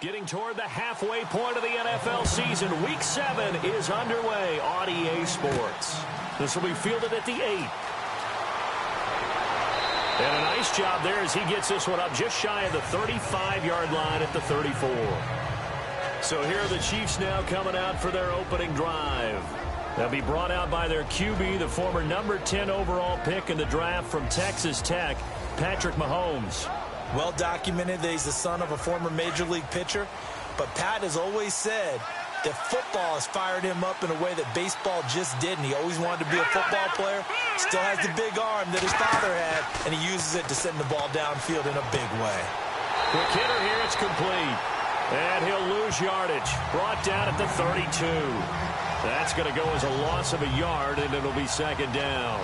Getting toward the halfway point of the NFL season. Week 7 is underway on EA Sports. This will be fielded at the 8. And a nice job there as he gets this one up just shy of the 35-yard line at the 34. So here are the Chiefs now coming out for their opening drive. They'll be brought out by their QB, the former number 10 overall pick in the draft from Texas Tech, Patrick Mahomes. Well documented that he's the son of a former Major League pitcher. But Pat has always said that football has fired him up in a way that baseball just didn't. He always wanted to be a football player. Still has the big arm that his father had, and he uses it to send the ball downfield in a big way. Quick hitter here, it's complete. And he'll lose yardage. Brought down at the 32. That's going to go as a loss of a yard, and it'll be second down.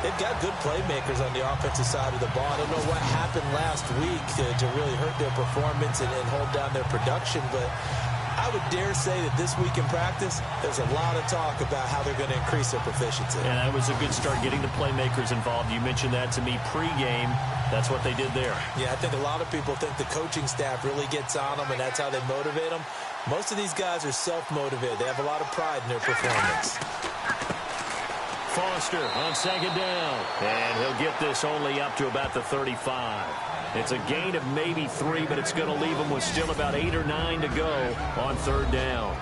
They've got good playmakers on the offensive side of the ball. I don't know what happened last week to really hurt their performance and hold down their production, but I would dare say that this week in practice, there's a lot of talk about how they're going to increase their proficiency. And that was a good start getting the playmakers involved. You mentioned that to me pregame. That's what they did there. Yeah, I think a lot of people think the coaching staff really gets on them, and that's how they motivate them. Most of these guys are self-motivated. They have a lot of pride in their performance. Foster on second down. And he'll get this only up to about the 35. It's a gain of maybe 3, but it's going to leave him with still about 8 or 9 to go on third down.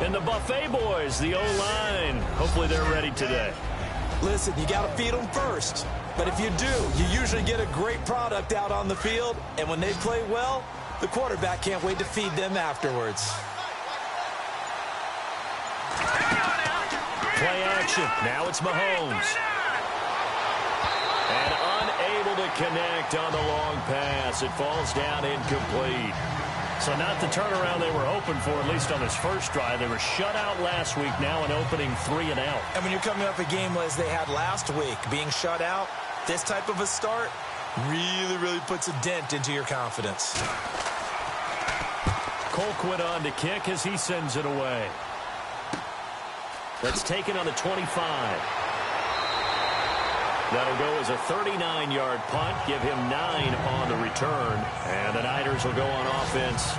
And the Buffet boys, the O-line, hopefully they're ready today. Listen, you got to feed them first. But if you do, you usually get a great product out on the field. And when they play well, the quarterback can't wait to feed them afterwards. Play action. Now it's Mahomes. And unable to connect on the long pass. It falls down incomplete. So not the turnaround they were hoping for, at least on this first drive. They were shut out last week, now an opening 3 and out. And when you're coming up a game as they had last week, being shut out, this type of a start really puts a dent into your confidence. Colquitt on to kick as he sends it away. That's taken on the 25. That'll go as a 39-yard punt, give him 9 on the return, and the Niners will go on offense,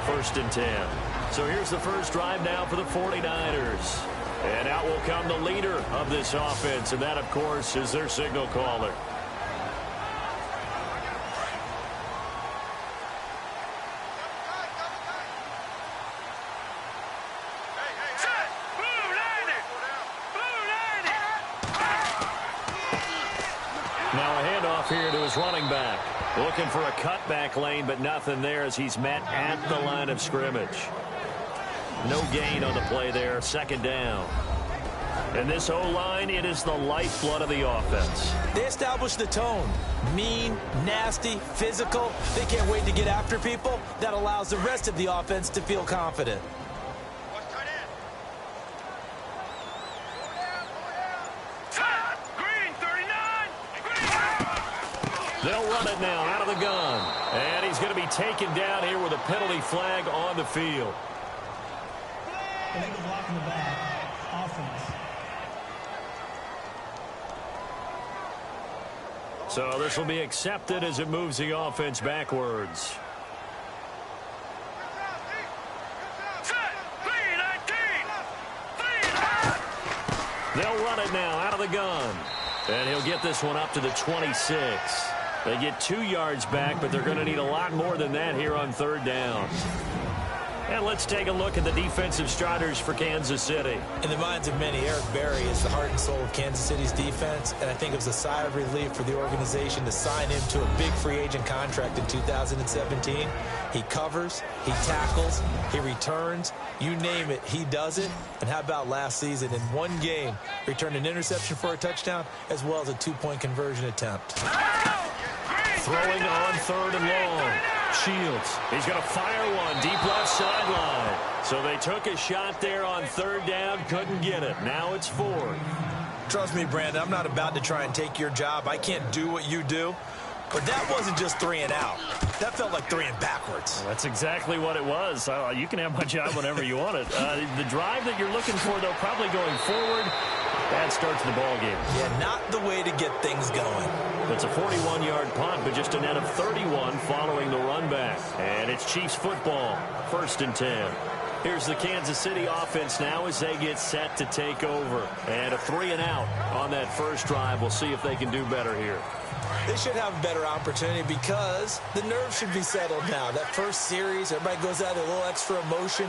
1st and 10. So here's the first drive now for the 49ers. And out will come the leader of this offense, and that, of course, is their signal caller. Now a handoff here to his running back. Looking for a cutback lane, but nothing there as he's met at the line of scrimmage. No gain on the play there, second down. And this O-line, it is the lifeblood of the offense. They established the tone. Mean, nasty, physical. They can't wait to get after people. That allows the rest of the offense to feel confident. They'll run it now out of the gun. And he's going to be taken down here with a penalty flag on the field. Illegal block in the back. Offense. So this will be accepted as it moves the offense backwards. They'll run it now out of the gun. And he'll get this one up to the 26. They get 2 yards back, but they're going to need a lot more than that here on third down. And let's take a look at the defensive starters for Kansas City. In the minds of many, Eric Berry is the heart and soul of Kansas City's defense, and I think it was a sigh of relief for the organization to sign him to a big free agent contract in 2017. He covers, he tackles, he returns, you name it, he does it. And how about last season in one game, returned an interception for a touchdown as well as a 2-point conversion attempt. Throwing on third and long. Shields, he's going to fire one deep left sideline. So they took a shot there on third down, couldn't get it. Now it's 4. Trust me, Brandon, I'm not about to try and take your job. I can't do what you do. But that wasn't just 3 and out. That felt like throwing backwards. Well, that's exactly what it was. You can have my job whenever you want it. The drive that you're looking for, though, probably going forward, that starts the ball game. Yeah, not the way to get things going. It's a 41-yard punt, but just a net of 31 following the run back. And it's Chiefs football, 1st and 10. Here's the Kansas City offense now as they get set to take over. And a 3-and-out on that first drive. We'll see if they can do better here. They should have a better opportunity because the nerves should be settled now. That first series, everybody goes out with a little extra emotion.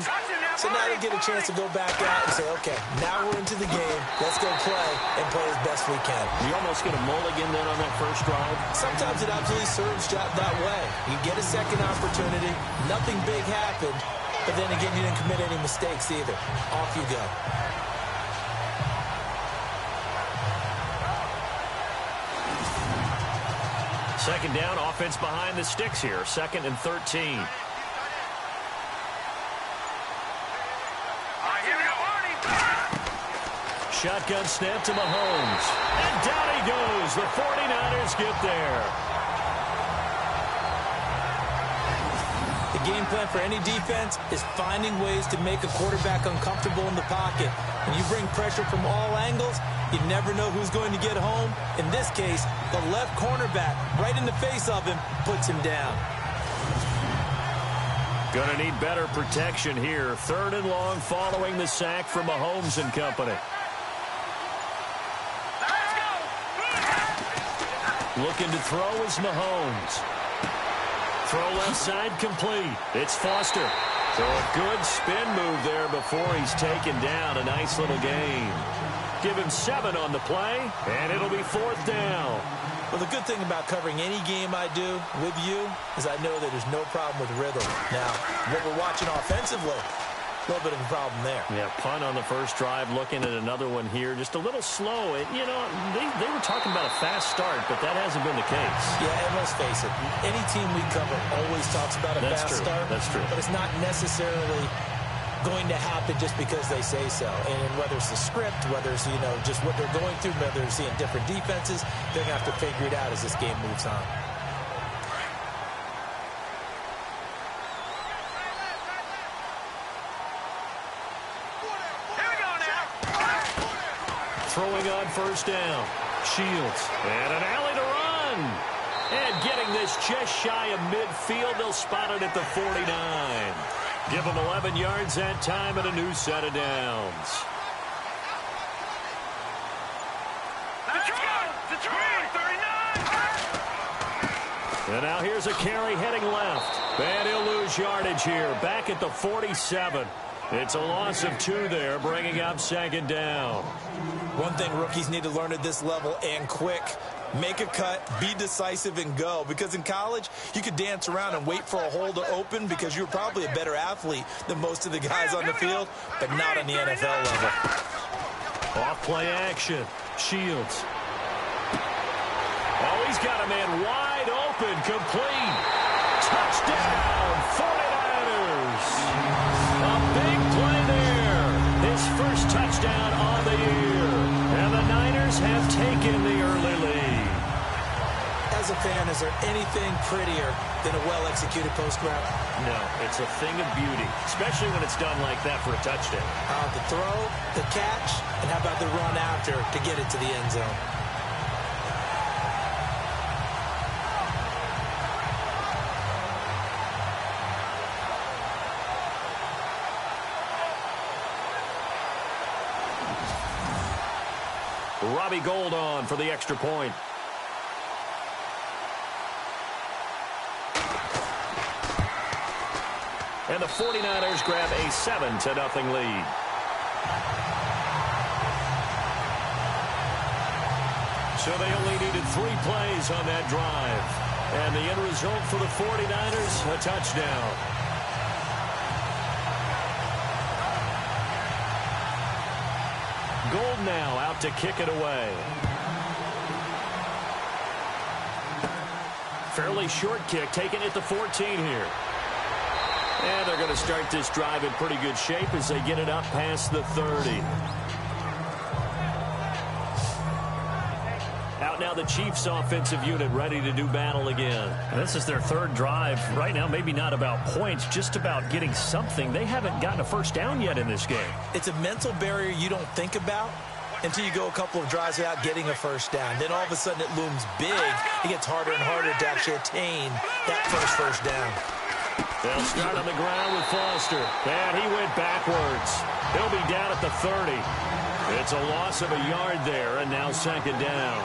So now they get a chance to go back out and say, okay, now we're into the game. Let's go play and play as best we can. You almost get a mulligan then on that first drive? Sometimes it absolutely serves that way. You get a second opportunity. Nothing big happened. But then again, you didn't commit any mistakes either. Off you go. Second down, offense behind the sticks here. 2nd and 13. Shotgun snap to Mahomes. And down he goes. The 49ers get there. The game plan for any defense is finding ways to make a quarterback uncomfortable in the pocket. When you bring pressure from all angles, you never know who's going to get home. In this case, the left cornerback, right in the face of him, puts him down. Going to need better protection here. 3rd and long following the sack from Mahomes and company. Looking to throw is Mahomes. Throw left side complete. It's Foster. So a good spin move there before he's taken down. A nice little gain. Give him 7 on the play, and it'll be 4th down. Well, the good thing about covering any game I do with you is I know that there's no problem with rhythm. Now, what we're watching offensively, a little bit of a problem there. Yeah, punt on the first drive, looking at another one here. Just a little slow. You know, they were talking about a fast start, but that hasn't been the case. Yeah, and let's face it, any team we cover always talks about a fast start. That's true. But it's not necessarily going to happen just because they say so. And whether it's the script, whether it's, you know, just what they're going through, whether they're seeing different defenses, they're going to have to figure it out as this game moves on. Throwing on first down. Shields. And an alley to run. And getting this just shy of midfield. They'll spot it at the 49. Give them 11 yards that time and a new set of downs. And now here's a carry heading left. And he'll lose yardage here. Back at the 47. It's a loss of 2 there, bringing up 2nd down. One thing rookies need to learn at this level, and quick, make a cut, be decisive, and go. Because in college, you could dance around and wait for a hole to open because you're probably a better athlete than most of the guys on the field, but not on the NFL level. Off play action. Shields. Oh, he's got a man wide open, complete. Touchdown, 49ers. A big play there. His first touchdown on the year. And the Niners have taken the early lead. As a fan, is there anything prettier than a well-executed post route? No, it's a thing of beauty, especially when it's done like that for a touchdown. The throw, the catch, and how about the run after to get it to the end zone? Robbie Gould on for the extra point. And the 49ers grab a 7-0 lead. So they only needed 3 plays on that drive. And the end result for the 49ers, a touchdown. Gould now out to kick it away. Fairly short kick, taken at the 14 here. And they're going to start this drive in pretty good shape as they get it up past the 30. Out now the Chiefs offensive unit ready to do battle again. And this is their third drive. Right now, maybe not about points, just about getting something. They haven't gotten a first down yet in this game. It's a mental barrier you don't think about until you go a couple of drives without getting a first down. Then all of a sudden it looms big. It gets harder and harder to actually attain that first down. They'll start on the ground with Foster. And he went backwards. He'll be down at the 30. It's a loss of a yard there, and now second down.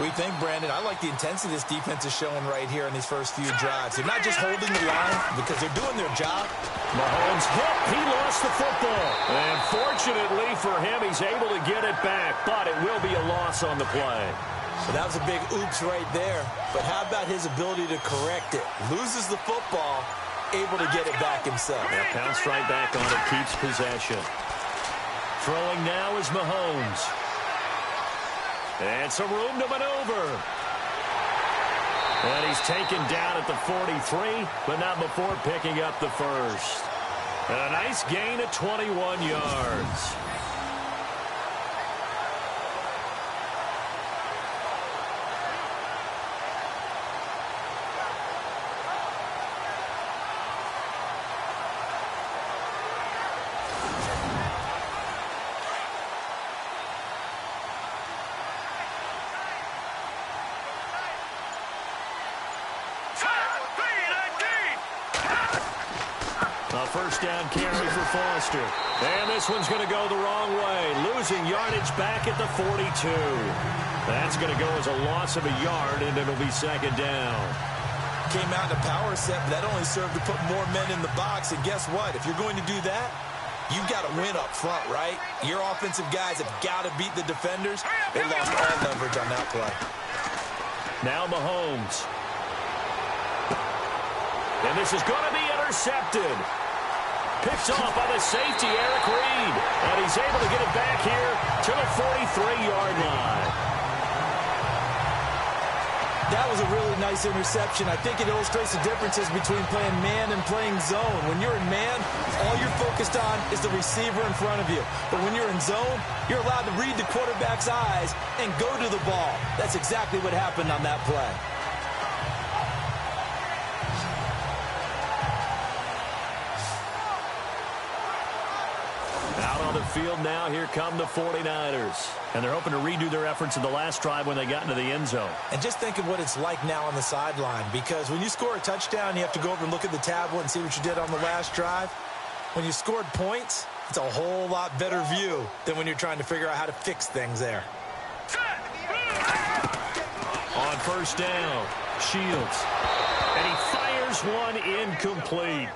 We think, Brandon, I like the intensity this defense is showing right here in these first few drives. They're not just holding the line because they're doing their job. Mahomes hit. He lost the football. And fortunately for him, he's able to get it back, but it will be a loss on the play. So that was a big oops right there. But how about his ability to correct it? Loses the football, able to get it back himself. Yeah, pounced right back on it, keeps possession. Throwing now is Mahomes. And some room to maneuver. And he's taken down at the 43, but not before picking up the first. And a nice gain of 21 yards. First down carry for Foster. And this one's going to go the wrong way. Losing yardage back at the 42. That's going to go as a loss of a yard, and it'll be second down. Came out in a power set, but that only served to put more men in the box. And guess what? If you're going to do that, you've got to win up front, right? Your offensive guys have got to beat the defenders. They lost all leverage on that play. Now Mahomes. And this is going to be intercepted. Picked off by the safety, Eric Reed. And he's able to get it back here to the 43-yard line. That was a really nice interception. I think it illustrates the differences between playing man and playing zone. When you're in man, all you're focused on is the receiver in front of you. But when you're in zone, you're allowed to read the quarterback's eyes and go to the ball. That's exactly what happened on that play. Out on the field now, here come the 49ers. And they're hoping to redo their efforts in the last drive when they got into the end zone. And just think of what it's like now on the sideline, because when you score a touchdown, you have to go over and look at the tablet and see what you did on the last drive. When you scored points, it's a whole lot better view than when you're trying to figure out how to fix things there. On first down, Shields. And he fires one incomplete.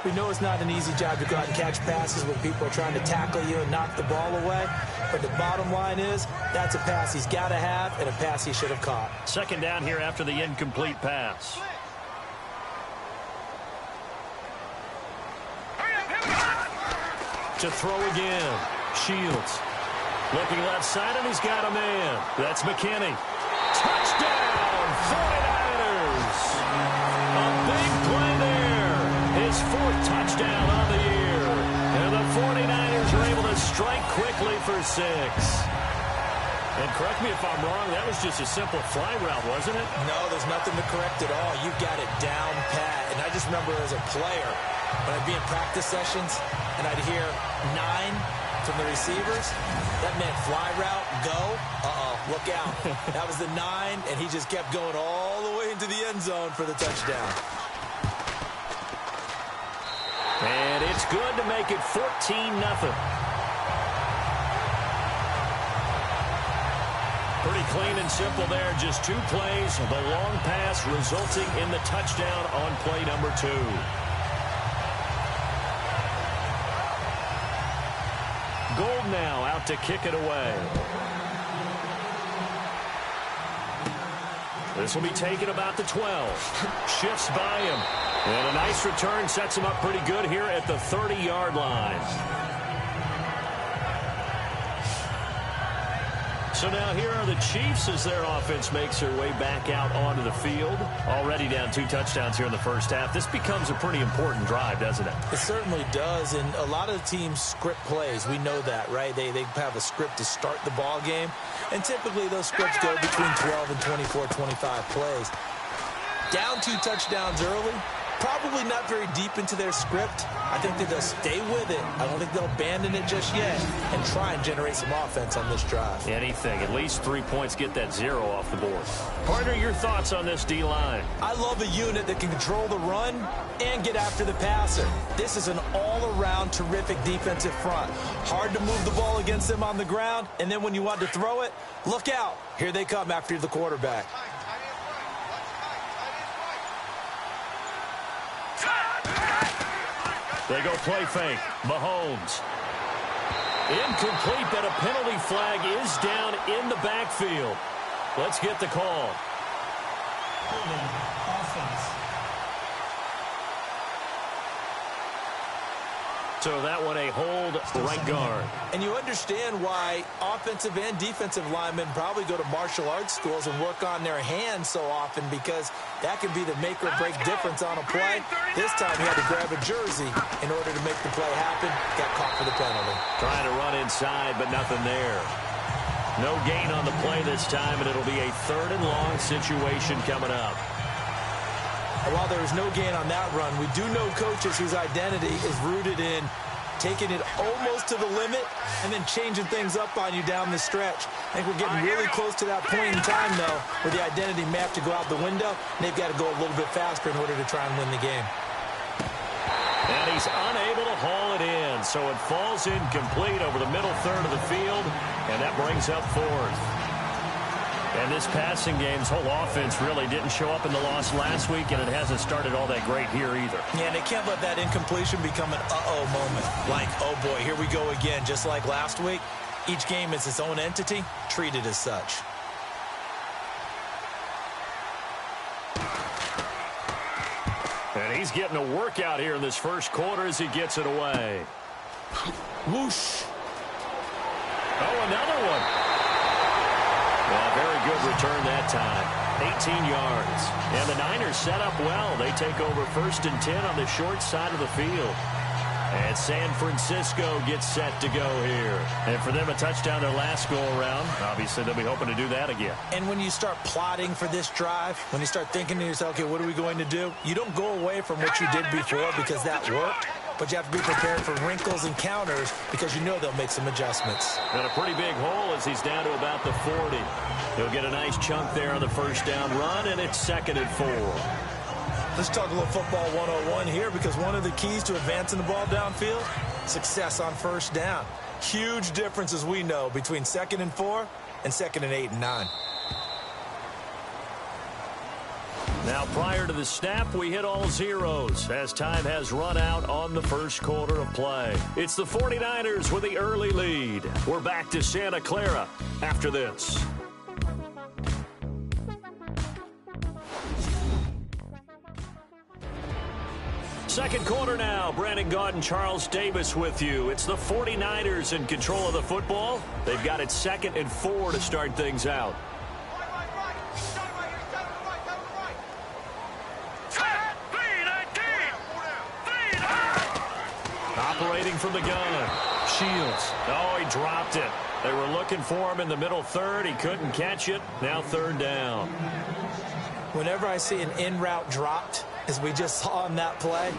We know it's not an easy job to go out and catch passes when people are trying to tackle you and knock the ball away. But the bottom line is, that's a pass he's got to have and a pass he should have caught. Second down here after the incomplete pass. To throw again, Shields. Looking left side, and he's got a man. That's McKinney. Touchdown, 49ers. A big play there. His fourth touchdown on the year. And the 49ers are able to strike quickly for 6. And correct me if I'm wrong, that was just a simple fly route, wasn't it? No, there's nothing to correct at all. You've got it down pat. And I just remember as a player, when I'd be in practice sessions and I'd hear 9 from the receivers, that meant fly route, go. Uh-oh, look out. That was the 9, and he just kept going all the way into the end zone for the touchdown. And it's good to make it 14-0. Pretty clean and simple there. Just 2 plays. The long pass resulting in the touchdown on play number 2. Gold now out to kick it away. This will be taken about the 12. Shifts by him. And a nice return sets him up pretty good here at the 30-yard line. So now here are the Chiefs as their offense makes their way back out onto the field. Already down 2 touchdowns here in the first half. This becomes a pretty important drive, doesn't it? It certainly does, and a lot of the teams script plays. We know that, right? They have a script to start the ball game, and typically those scripts go between 12 and 24, 25 plays. Down 2 touchdowns early, probably not very deep into their script. I think that they'll stay with it. I don't think they'll abandon it just yet and try and generate some offense on this drive. Anything. At least 3 points, get that 0 off the board. Partner, your thoughts on this D-line? I love a unit that can control the run and get after the passer. This is an all-around terrific defensive front. Hard to move the ball against them on the ground, and then when you want to throw it, look out. Here they come after the quarterback. They go play fake. Mahomes. Incomplete, but a penalty flag is down in the backfield. Let's get the call. Offense. So that one a hold right guard. And you understand why offensive and defensive linemen probably go to martial arts schools and work on their hands so often, because that can be the make or break difference on a play. This time he had to grab a jersey in order to make the play happen. Got caught for the penalty. Trying to run inside, but nothing there. No gain on the play this time, and it'll be a 3rd and long situation coming up. And while there was no gain on that run, we do know coaches whose identity is rooted in taking it almost to the limit and then changing things up on you down the stretch. I think we're getting really close to that point in time, though, where the identity may have to go out the window, and they've got to go a little bit faster in order to try and win the game. And he's unable to haul it in, so it falls incomplete over the middle third of the field, and that brings up 4th. And this passing game's whole offense really didn't show up in the loss last week, and it hasn't started all that great here either. Yeah, and they can't let that incompletion become an uh-oh moment. Like, oh boy, here we go again, just like last week. Each game is its own entity, treated as such. And he's getting a workout here in this first quarter as he gets it away. Whoosh. Oh, another one. Well, very good return that time. 18 yards. And the Niners set up well. They take over 1st and 10 on the short side of the field. And San Francisco gets set to go here. And for them, a touchdown their last go-around. Obviously, they'll be hoping to do that again. And when you start plotting for this drive, when you start thinking to yourself, okay, what are we going to do? You don't go away from what you did before because that worked. But you have to be prepared for wrinkles and counters because you know they'll make some adjustments. And a pretty big hole as he's down to about the 40. He'll get a nice chunk there on the 1st down run, and it's 2nd and 4. Let's talk a little football 101 here, because one of the keys to advancing the ball downfield, success on 1st down. Huge difference, as we know, between 2nd and 4 and 2nd and 8 and 9. Now, prior to the snap, we hit all zeros as time has run out on the first quarter of play. It's the 49ers with the early lead. We're back to Santa Clara after this. Second quarter now. Brandon Gaudin, Charles Davis with you. It's the 49ers in control of the football. They've got it 2nd and 4 to start things out. Operating from the gun. Shields. Oh, he dropped it. They were looking for him in the middle 3rd. He couldn't catch it. Now 3rd down. Whenever I see an in-route dropped, as we just saw in that play,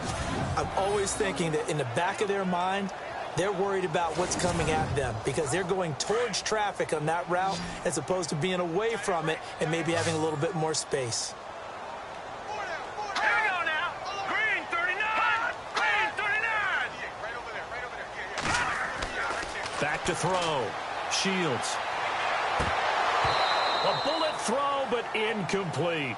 I'm always thinking that in the back of their mind, they're worried about what's coming at them because they're going towards traffic on that route as opposed to being away from it and maybe having a little bit more space. Back to throw. Shields. A bullet throw, but incomplete.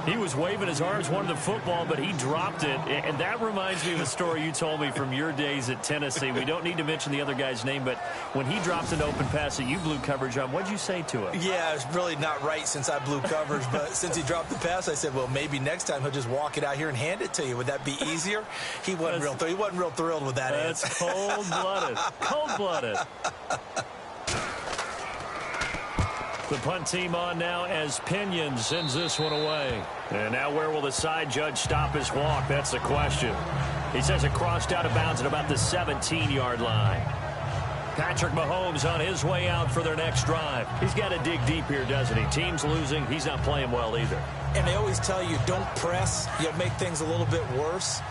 He was waving his arms, wanted the football, but he dropped it. And that reminds me of a story you told me from your days at Tennessee. We don't need to mention the other guy's name, but when he dropped an open pass that you blew coverage on, what'd you say to him? Yeah, it's really not right since I blew coverage, but since he dropped the pass, I said, well, maybe next time he'll just walk it out here and hand it to you. Would that be easier? He wasn't real thrilled with that answer. That's cold-blooded. Cold-blooded. The punt team on now as Pinion sends this one away. And now where will the side judge stop his walk? That's the question. He says it crossed out of bounds at about the 17-yard line. Patrick Mahomes on his way out for their next drive. He's got to dig deep here, doesn't he? Team's losing. He's not playing well either. And they always tell you, don't press. You'll make things a little bit worse.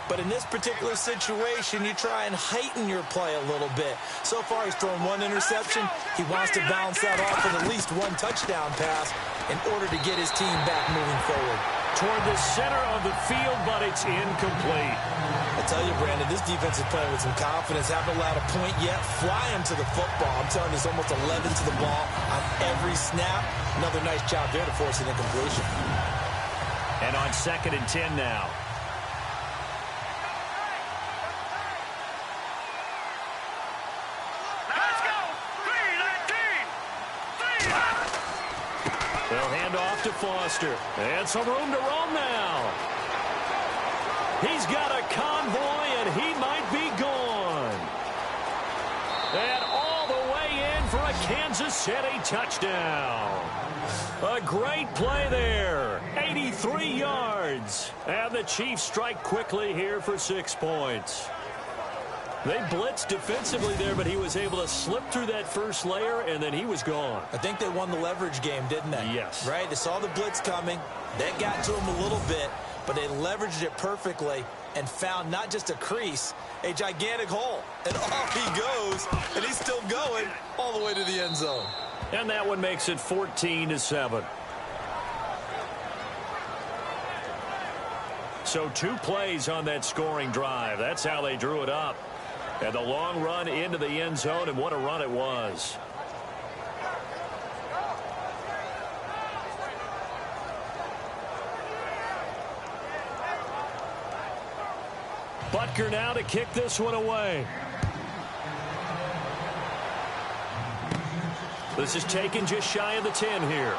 But in this particular situation, you try and heighten your play a little bit. So far, he's thrown one interception. He wants to bounce that off with at least one touchdown pass in order to get his team back moving forward. Toward the center of the field, but it's incomplete. I tell you, Brandon, this defense is playing with some confidence. Haven't allowed a point yet. Flying to the football. I'm telling you, it's almost 11 to the ball on every snap. Another nice job there to force an incompletion. And on 2nd and 10 now. They'll hand off to Foster. And some room to roam now. He's got a convoy, and he might be gone. And all the way in for a Kansas City touchdown. A great play there. 83 yards. And the Chiefs strike quickly here for 6 points. They blitzed defensively there, but he was able to slip through that first layer, and then he was gone. I think they won the leverage game, didn't they? Yes. Right? They saw the blitz coming. That got to him a little bit, but they leveraged it perfectly and found not just a crease, a gigantic hole. And off he goes, and he's still going all the way to the end zone. And that one makes it 14-7. So 2 plays on that scoring drive. That's how they drew it up. And the long run into the end zone, and what a run it was. Butker now to kick this one away. This is taken just shy of the 10 here.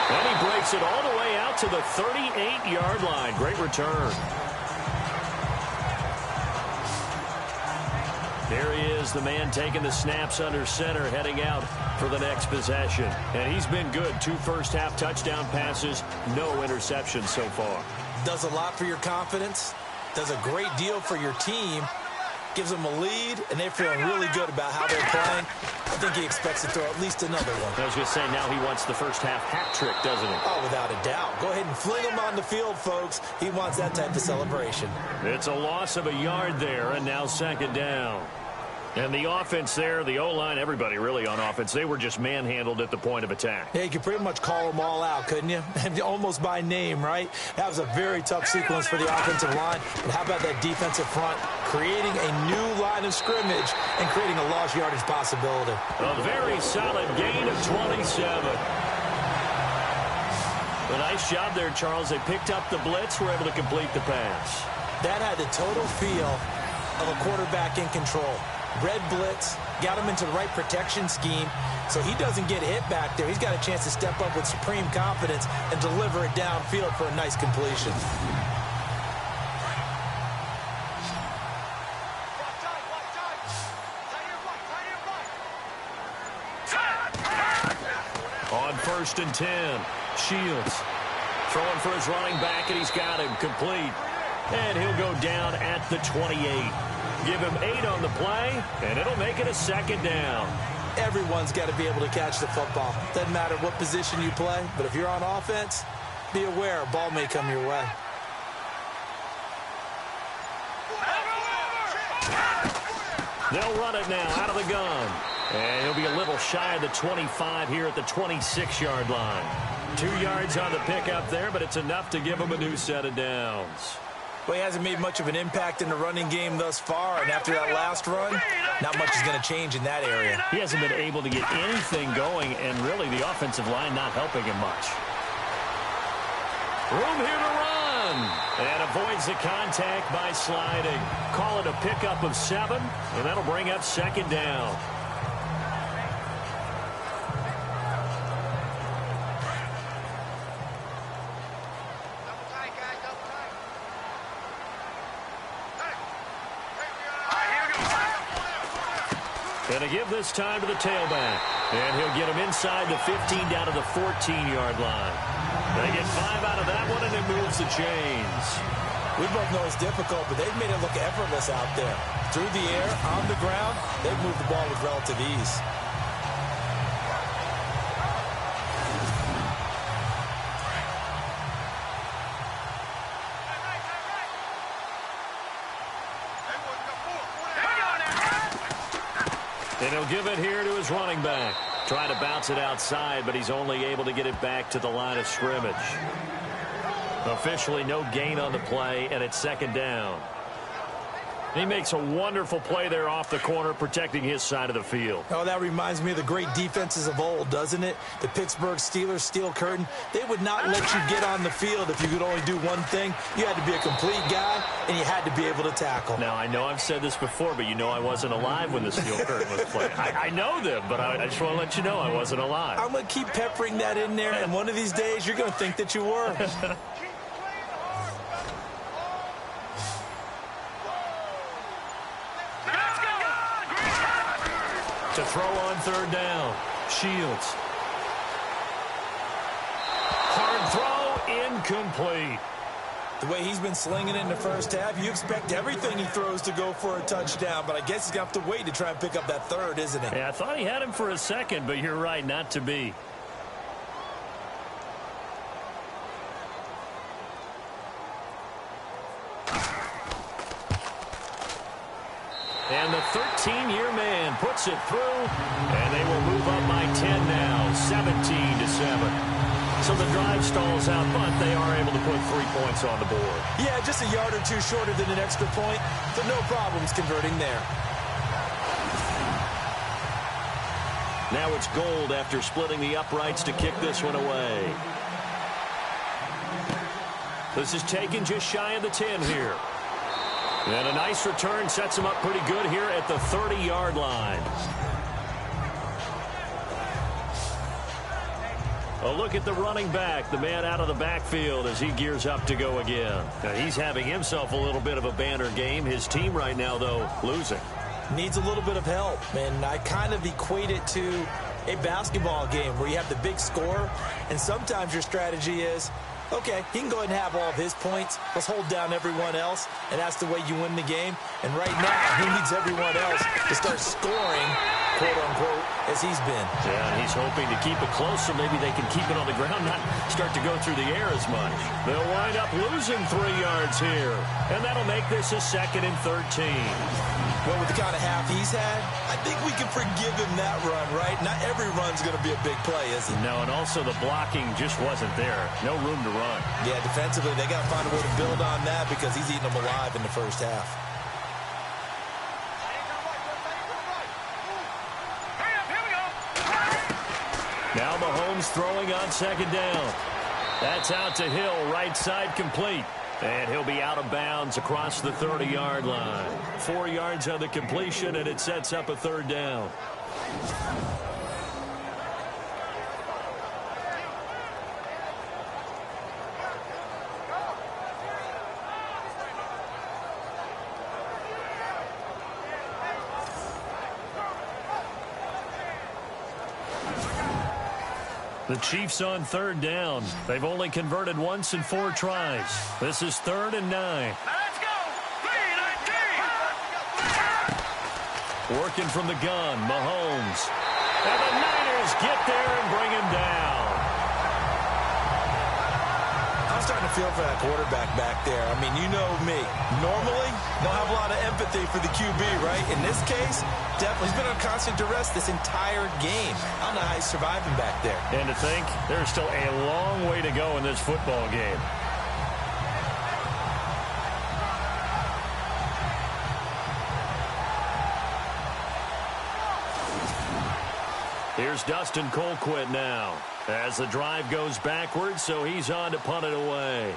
And he breaks it all the way out to the 38-yard line. Great return. There he is, the man taking the snaps under center, heading out for the next possession. And he's been good. 2 first-half touchdown passes, no interceptions so far. Does a lot for your confidence. Does a great deal for your team. Gives them a lead, and they're feeling really good about how they're playing. I think he expects to throw at least another one. I was going to say, now he wants the first-half hat trick, doesn't he? Oh, without a doubt. Go ahead and fling him on the field, folks. He wants that type of celebration. It's a loss of a yard there, and now 2nd down. And the offense there, the O-line, everybody really on offense, they were just manhandled at the point of attack. Yeah, you could pretty much call them all out, couldn't you? Almost by name, right? That was a very tough sequence for the offensive line. But how about that defensive front creating a new line of scrimmage and creating a lost yardage possibility? A very solid gain of 27. A nice job there, Charles. They picked up the blitz, were able to complete the pass. That had the total feel of a quarterback in control. Red blitz, got him into the right protection scheme, so he doesn't get hit back there. He's got a chance to step up with supreme confidence and deliver it downfield for a nice completion. On 1st and 10, Shields throwing for his running back, and he's got him complete. And he'll go down at the 28. Give him 8 on the play, and it'll make it a 2nd down. Everyone's got to be able to catch the football. Doesn't matter what position you play, but if you're on offense, be aware a ball may come your way. They'll run it now out of the gun. And he'll be a little shy of the 25 here at the 26-yard line. 2 yards on the pickup there, but it's enough to give him a new set of downs. Well, he hasn't made much of an impact in the running game thus far, and after that last run, not much is going to change in that area. He hasn't been able to get anything going, and really the offensive line not helping him much. Room here to run, and avoids the contact by sliding. Call it a pickup of 7, and that'll bring up 2nd down. Going to give this time to the tailback. And he'll get him inside the 15 down to the 14-yard line. They get 5 out of that one, and it moves the chains. We both know it's difficult, but they've made it look effortless out there. Through the air, on the ground, they've moved the ball with relative ease. And he'll give it here to his running back. Trying to bounce it outside, but he's only able to get it back to the line of scrimmage. Officially no gain on the play, and it's second down. He makes a wonderful play there off the corner, protecting his side of the field. Oh, that reminds me of the great defenses of old, doesn't it? The Pittsburgh Steelers, Steel Curtain. They would not let you get on the field if you could only do one thing. You had to be a complete guy, and you had to be able to tackle. Now, I know I've said this before, but you know I wasn't alive when the Steel Curtain was played. I know them, but I just want to let you know I wasn't alive. I'm going to keep peppering that in there, and one of these days you're going to think that you were. To throw on third down. Shields. Hard throw, incomplete. The way he's been slinging it in the first half, you expect everything he throws to go for a touchdown, but I guess he's going to have to wait to try and pick up that third, isn't he? Yeah, I thought he had him for a second, but you're right, not to be. And the 13-year man puts it through, and they will move up by 10 now, 17-7. So the drive stalls out, but they are able to put 3 points on the board. Yeah, just a yard or two shorter than an extra point, but no problems converting there. Now it's Gold after splitting the uprights to kick this one away. This is taken just shy of the 10 here. And a nice return sets him up pretty good here at the 30-yard line. A look at the running back, the man out of the backfield as he gears up to go again. Now, he's having himself a little bit of a banner game. His team right now, though, losing. Needs a little bit of help, and I kind of equate it to a basketball game where you have the big score, and sometimes your strategy is, okay, he can go ahead and have all of his points. Let's hold down everyone else, and that's the way you win the game. And right now, he needs everyone else to start scoring, quote-unquote, as he's been. Yeah, and he's hoping to keep it close so maybe they can keep it on the ground, not start to go through the air as much. They'll wind up losing 3 yards here, and that'll make this a 2nd and 13. Well, with the kind of half he's had, I think we can forgive him that run, right? Not every run's going to be a big play, is it? No, and also the blocking just wasn't there. No room to run. Yeah, defensively, they got to find a way to build on that because he's eating them alive in the first half. Now Mahomes throwing on 2nd down. That's out to Hill, right side complete. And he'll be out of bounds across the 30-yard line. 4 yards on the completion, and it sets up a 3rd down. The Chiefs on 3rd down. They've only converted once in 4 tries. This is 3rd and 9. Let's go! 3-19! Working from the gun, Mahomes. And the Niners get there and bring him down. I'm starting to feel for that quarterback back there. I mean, you know me. Normally, don't have a lot of empathy for the QB, right? In this case, definitely, he's been under constant duress this entire game. I don't know how he's surviving back there. And to think, there's still a long way to go in this football game. Here's Dustin Colquitt now as the drive goes backwards, so he's on to punt it away.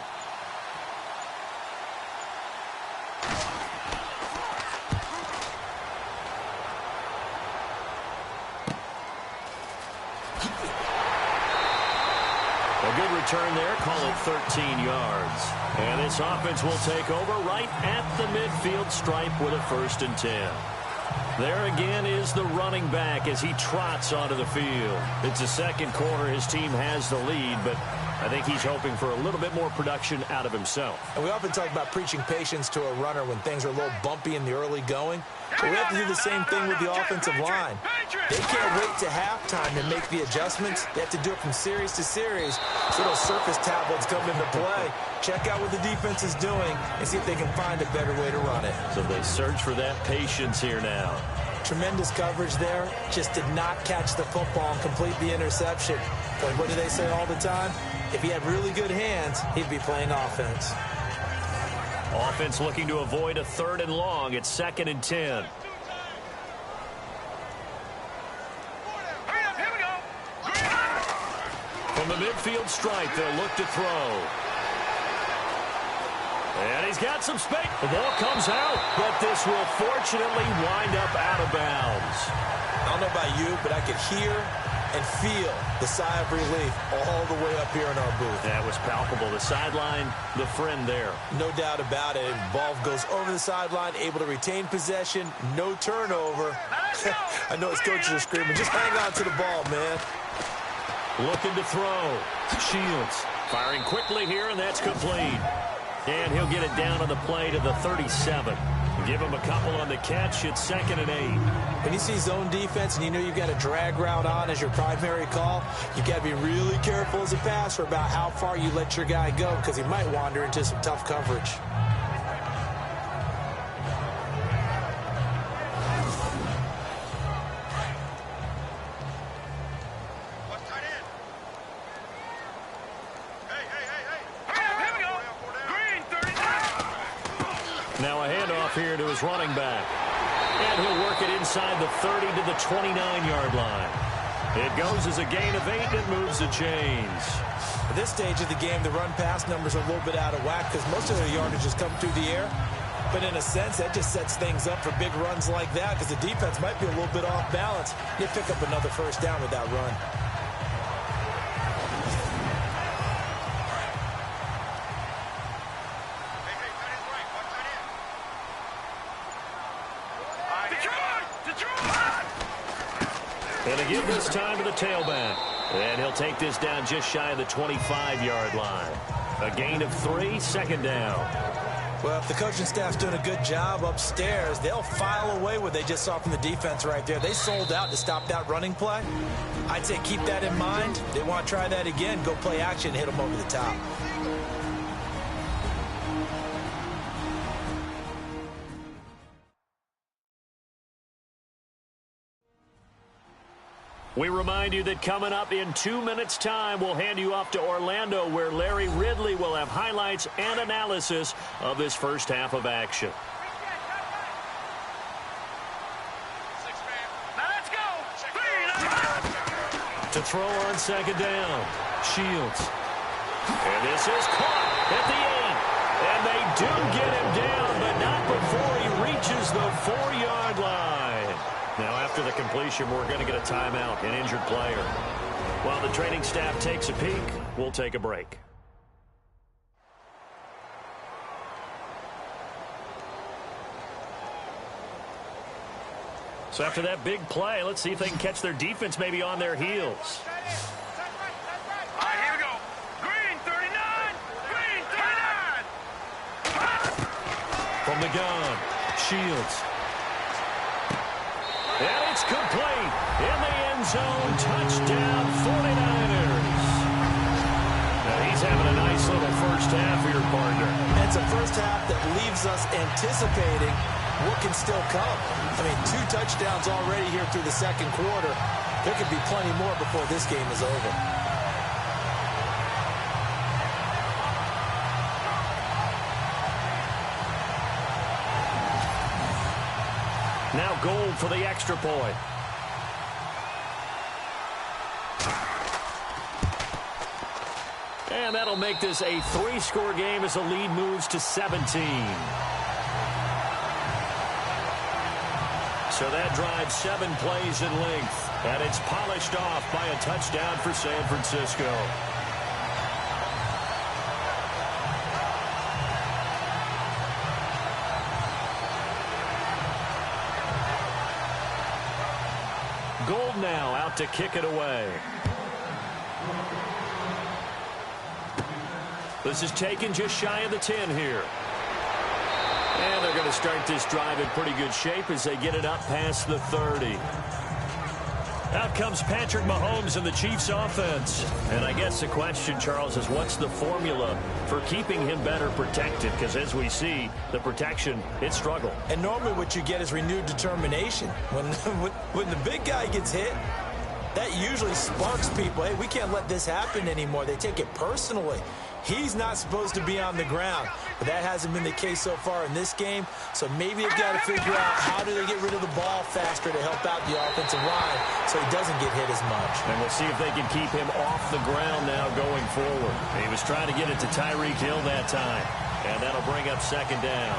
A good return there, call it 13 yards. And this offense will take over right at the midfield stripe with a 1st and 10. There again is the running back as he trots onto the field. It's the second quarter. His team has the lead, but I think he's hoping for a little bit more production out of himself. And we often talk about preaching patience to a runner when things are a little bumpy in the early going. But we have to do the same thing with the offensive line. They can't wait to halftime to make the adjustments. They have to do it from series to series. So those surface tablets come into play. Check out what the defense is doing and see if they can find a better way to run it. So they search for that patience here now. Tremendous coverage there. Just did not catch the football and complete the interception. But what do they say all the time? If he had really good hands, he'd be playing offense. Offense looking to avoid a 3rd and long. It's 2nd and 10. From the midfield stripe, they'll look to throw. And he's got some space. The ball comes out, but this will fortunately wind up out of bounds. I don't know about you, but I could hear and feel the sigh of relief all the way up here in our booth. That was palpable. The sideline, the friend there. No doubt about it. Ball goes over the sideline, able to retain possession, no turnover. I know his coaches are screaming, just hang on to the ball, man. Looking to throw. Shields firing quickly here, and that's complete. And he'll get it down on the play to the 37. Give him a couple on the catch. It's 2nd and 8. When you see zone defense and you know you've got a drag route on as your primary call, you've got to be really careful as a passer about how far you let your guy go because he might wander into some tough coverage. Now a handoff here to his running back. And he'll work it inside the 30 to the 29-yard line. It goes as a gain of 8 and moves the chains. At this stage of the game, the run-pass numbers are a little bit out of whack because most of their yardage has come through the air. But in a sense, that just sets things up for big runs like that because the defense might be a little bit off balance. They pick up another first down with that run. And they give this time to the tailback. And he'll take this down just shy of the 25-yard line. A gain of 3, 2nd down. Well, if the coaching staff's doing a good job upstairs, they'll file away what they just saw from the defense right there. They sold out to stop that running play. I'd say keep that in mind. They want to try that again, go play action, hit them over the top. We remind you that coming up in 2 minutes' time, we'll hand you off to Orlando, where Larry Ridley will have highlights and analysis of this first half of action. To throw on 2nd down, Shields. And this is caught at the 8. And they do get him down, but not before he reaches the 4-yard line. Now, after the completion, we're going to get a timeout, an injured player. While the training staff takes a peek, we'll take a break. So after that big play, let's see if they can catch their defense maybe on their heels. All right, here we go. Green 39. Green 39. From the gun, Shields. And it's complete. In the end zone, touchdown 49ers. Now he's having a nice little first half here, partner. And it's a first half that leaves us anticipating what can still come. I mean, 2 touchdowns already here through the second quarter. There could be plenty more before this game is over. Now Gold for the extra point. And that'll make this a 3-score game as the lead moves to 17. So that drives 7 plays in length. And it's polished off by a touchdown for San Francisco. Gold now out to kick it away. This is taken just shy of the 10 here. And they're going to start this drive in pretty good shape as they get it up past the 30. Out comes Patrick Mahomes and the Chiefs offense. And I guess the question, Charles, is what's the formula for keeping him better protected? Because as we see, the protection, it struggled. And normally what you get is renewed determination. When the big guy gets hit, that usually sparks people. Hey, we can't let this happen anymore. They take it personally. He's not supposed to be on the ground, but that hasn't been the case so far in this game. So maybe they've got to figure out how do they get rid of the ball faster to help out the offensive line so he doesn't get hit as much. And we'll see if they can keep him off the ground now going forward. He was trying to get it to Tyreek Hill that time, and that'll bring up second down.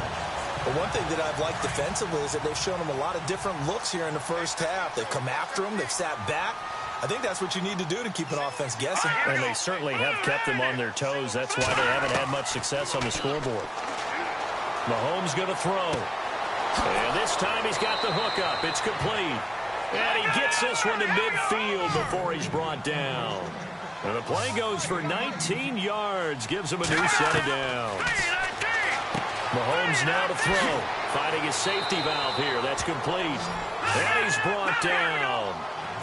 But one thing that I've liked defensively is that they've shown him a lot of different looks here in the first half. They've come after him. They've sat back. I think that's what you need to do to keep an offense guessing. And they certainly have kept them on their toes. That's why they haven't had much success on the scoreboard. Mahomes going to throw. And this time he's got the hook up. It's complete. And he gets this one to midfield before he's brought down. And the play goes for 19 yards. Gives him a new set of downs. Mahomes now to throw. Finding his safety valve here. That's complete. And he's brought down.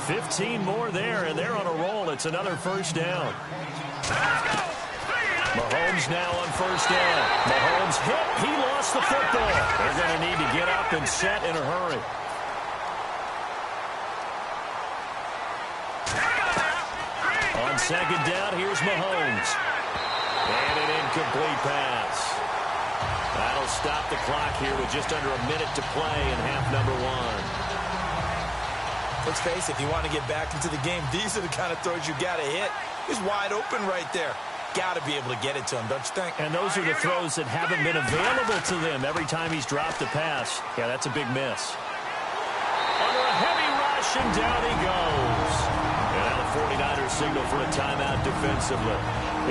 15 more there, and they're on a roll. It's another first down. Mahomes now on first down. Mahomes hit. He lost the football. They're going to need to get up and set in a hurry. On second down, here's Mahomes. And an incomplete pass. That'll stop the clock here with just under a minute to play in half number one. Let's face it, if you want to get back into the game, these are the kind of throws you got to hit. He's wide open right there. Got to be able to get it to him, don't you think? And those are the throws that haven't been available to them every time he's dropped a pass. Yeah, that's a big miss. Under a heavy rush, and down he goes. And now the 49ers signal for a timeout defensively.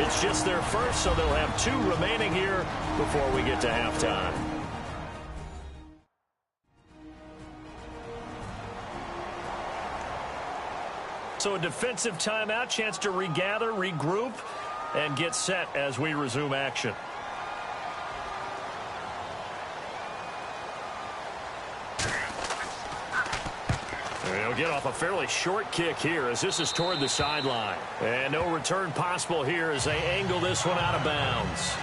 It's just their first, so they'll have 2 remaining here before we get to halftime. So a defensive timeout, chance to regather, regroup, and get set as we resume action. They'll get off a fairly short kick here as this is toward the sideline. And no return possible here as they angle this one out of bounds.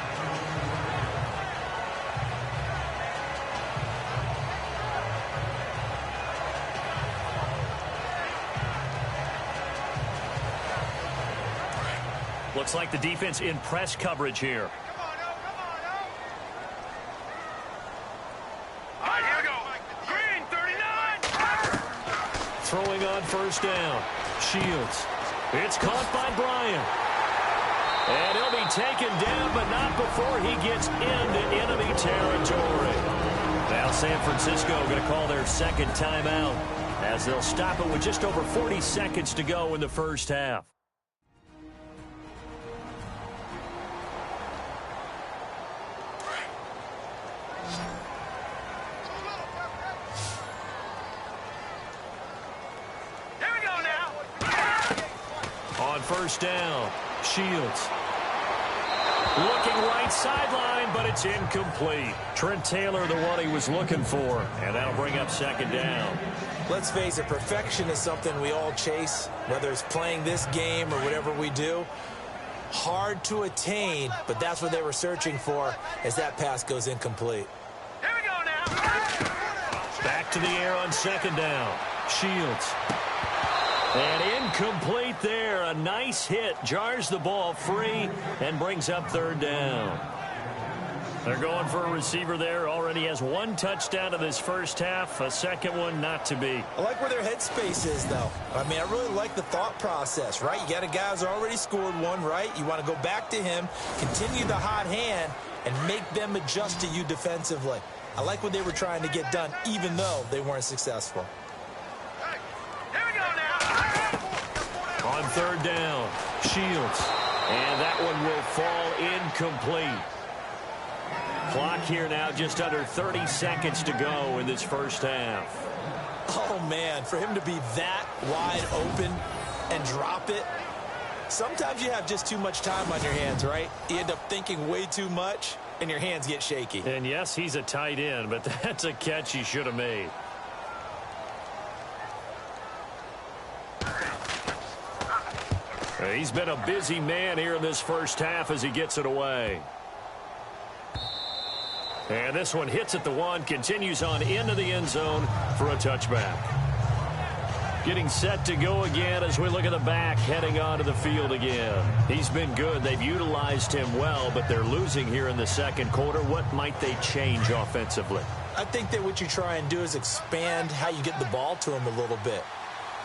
Looks like the defense in press coverage here. All right, here we go. Green, 39. Throwing on first down. Shields. It's caught by Bryant. And he'll be taken down, but not before he gets into enemy territory. Now San Francisco going to call their second timeout as they'll stop it with just over 40 seconds to go in the first half. First down. Shields. Looking right sideline, but it's incomplete. Trent Taylor, the one he was looking for, and that'll bring up second down. Let's face it, perfection is something we all chase, whether it's playing this game or whatever we do. Hard to attain, but that's what they were searching for as that pass goes incomplete. Here we go now. Back to the air on second down. Shields. And incomplete there. A nice hit. Jars the ball free and brings up third down. They're going for a receiver there. Already has 1 touchdown in this first half. A second one not to be. I like where their headspace is, though. I mean, I really like the thought process, right? You got a guy who's already scored one, right? You want to go back to him, continue the hot hand, and make them adjust to you defensively. I like what they were trying to get done, even though they weren't successful. On third down, Shields. And that one will fall incomplete. Clock here now just under 30 seconds to go in this first half. Oh, man, for him to be that wide open and drop it. Sometimes you have just too much time on your hands, right? You end up thinking way too much, and your hands get shaky. And yes, he's a tight end, but that's a catch he should have made. He's been a busy man here in this first half as he gets it away. And this one hits at the one, continues on into the end zone for a touchback. Getting set to go again as we look at the back heading onto the field again. He's been good. They've utilized him well, but they're losing here in the second quarter. What might they change offensively? I think that what you try and do is expand how you get the ball to him a little bit.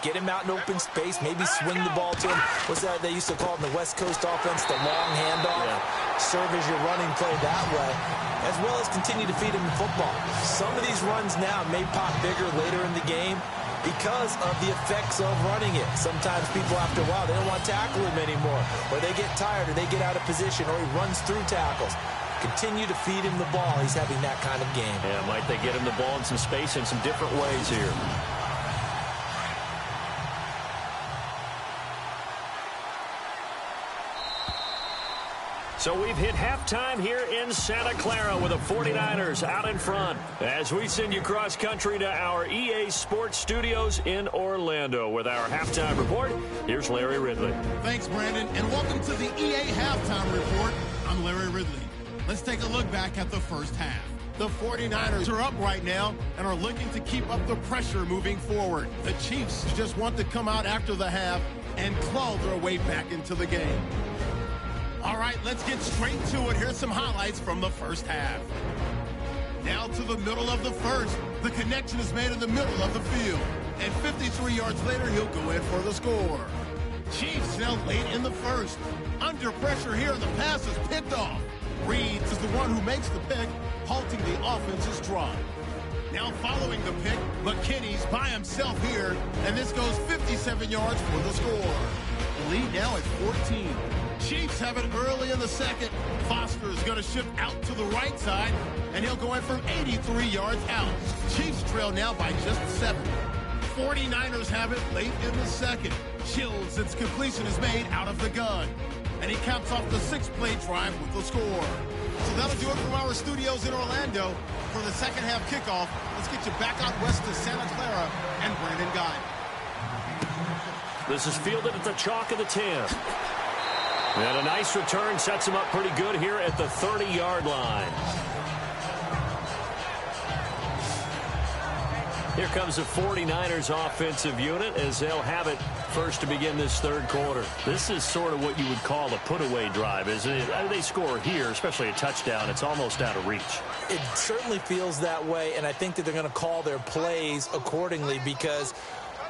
Get him out in open space, maybe swing the ball to him. What's that they used to call it in the West Coast offense, the long handoff? Yeah. Serve as your running play that way, as well as continue to feed him the football. Some of these runs now may pop bigger later in the game because of the effects of running it. Sometimes people, after a while, they don't want to tackle him anymore, or they get tired, or they get out of position, or he runs through tackles. Continue to feed him the ball. He's having that kind of game. Yeah, might they get him the ball in some space in some different ways here. So we've hit halftime here in Santa Clara with the 49ers out in front as we send you cross country to our EA Sports Studios in Orlando with our halftime report. Here's Larry Ridley. Thanks, Brandon, and welcome to the EA Halftime Report. I'm Larry Ridley. Let's take a look back at the first half. The 49ers are up right now and are looking to keep up the pressure moving forward. The Chiefs just want to come out after the half and claw their way back into the game. All right, let's get straight to it. Here's some highlights from the first half. Now to the middle of the first. The connection is made in the middle of the field. And 53 yards later, he'll go in for the score. Chiefs now late in the first. Under pressure here, the pass is picked off. Reeds is the one who makes the pick, halting the offense's drive. Now following the pick, McKinney's by himself here, and this goes 57 yards for the score. The lead now at 14. Chiefs have it early in the second. Foster is going to shift out to the right side, and he'll go in from 83 yards out. Chiefs trail now by just 7. 49ers have it late in the second. Shields, its completion is made out of the gun. And he caps off the 6-play drive with the score. So that'll do it from our studios in Orlando. For the second half kickoff, let's get you back out west to Santa Clara and Brandon Guy. This is fielded at the chalk of the 10. And a nice return sets him up pretty good here at the 30-yard line. Here comes the 49ers offensive unit as they'll have it first to begin this third quarter. This is sort of what you would call a put-away drive, isn't it? They score here, especially a touchdown. It's almost out of reach. It certainly feels that way, and I think that they're going to call their plays accordingly because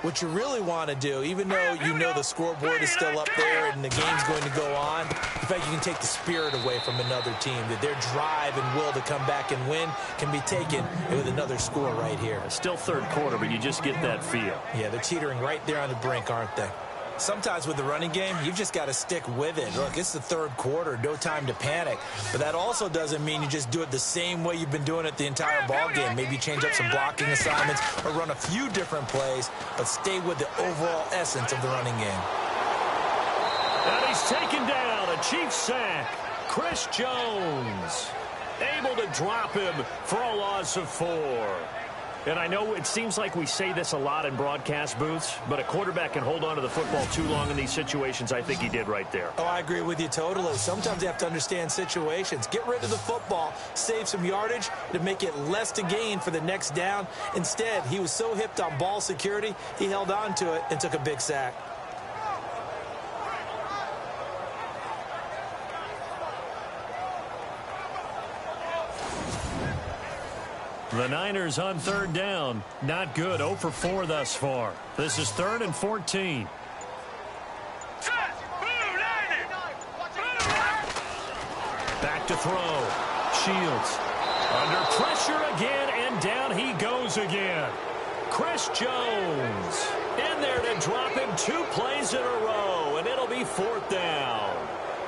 what you really want to do, even though you know the scoreboard is still up there and the game's going to go on, in fact, you can take the spirit away from another team, that their drive and will to come back and win can be taken with another score right here. Still third quarter, but you just get that feel. Yeah, they're teetering right there on the brink, aren't they? Sometimes with the running game, you've just got to stick with it. Look, it's the third quarter, no time to panic. But that also doesn't mean you just do it the same way you've been doing it the entire ball game. Maybe change up some blocking assignments or run a few different plays, but stay with the overall essence of the running game. And he's taken down, a Chiefs sack. Chris Jones able to drop him for a loss of 4. And I know it seems like we say this a lot in broadcast booths, but a quarterback can hold on to the football too long in these situations. I think he did right there. Oh, I agree with you totally. Sometimes you have to understand situations. Get rid of the football, save some yardage to make it less to gain for the next down. Instead, he was so hipped on ball security, he held on to it and took a big sack. The Niners on third down. Not good. 0 for 4 thus far. This is 3rd and 14. Back to throw. Shields. Under pressure again, and down he goes again. Chris Jones in there to drop him 2 plays in a row, and it'll be 4th down.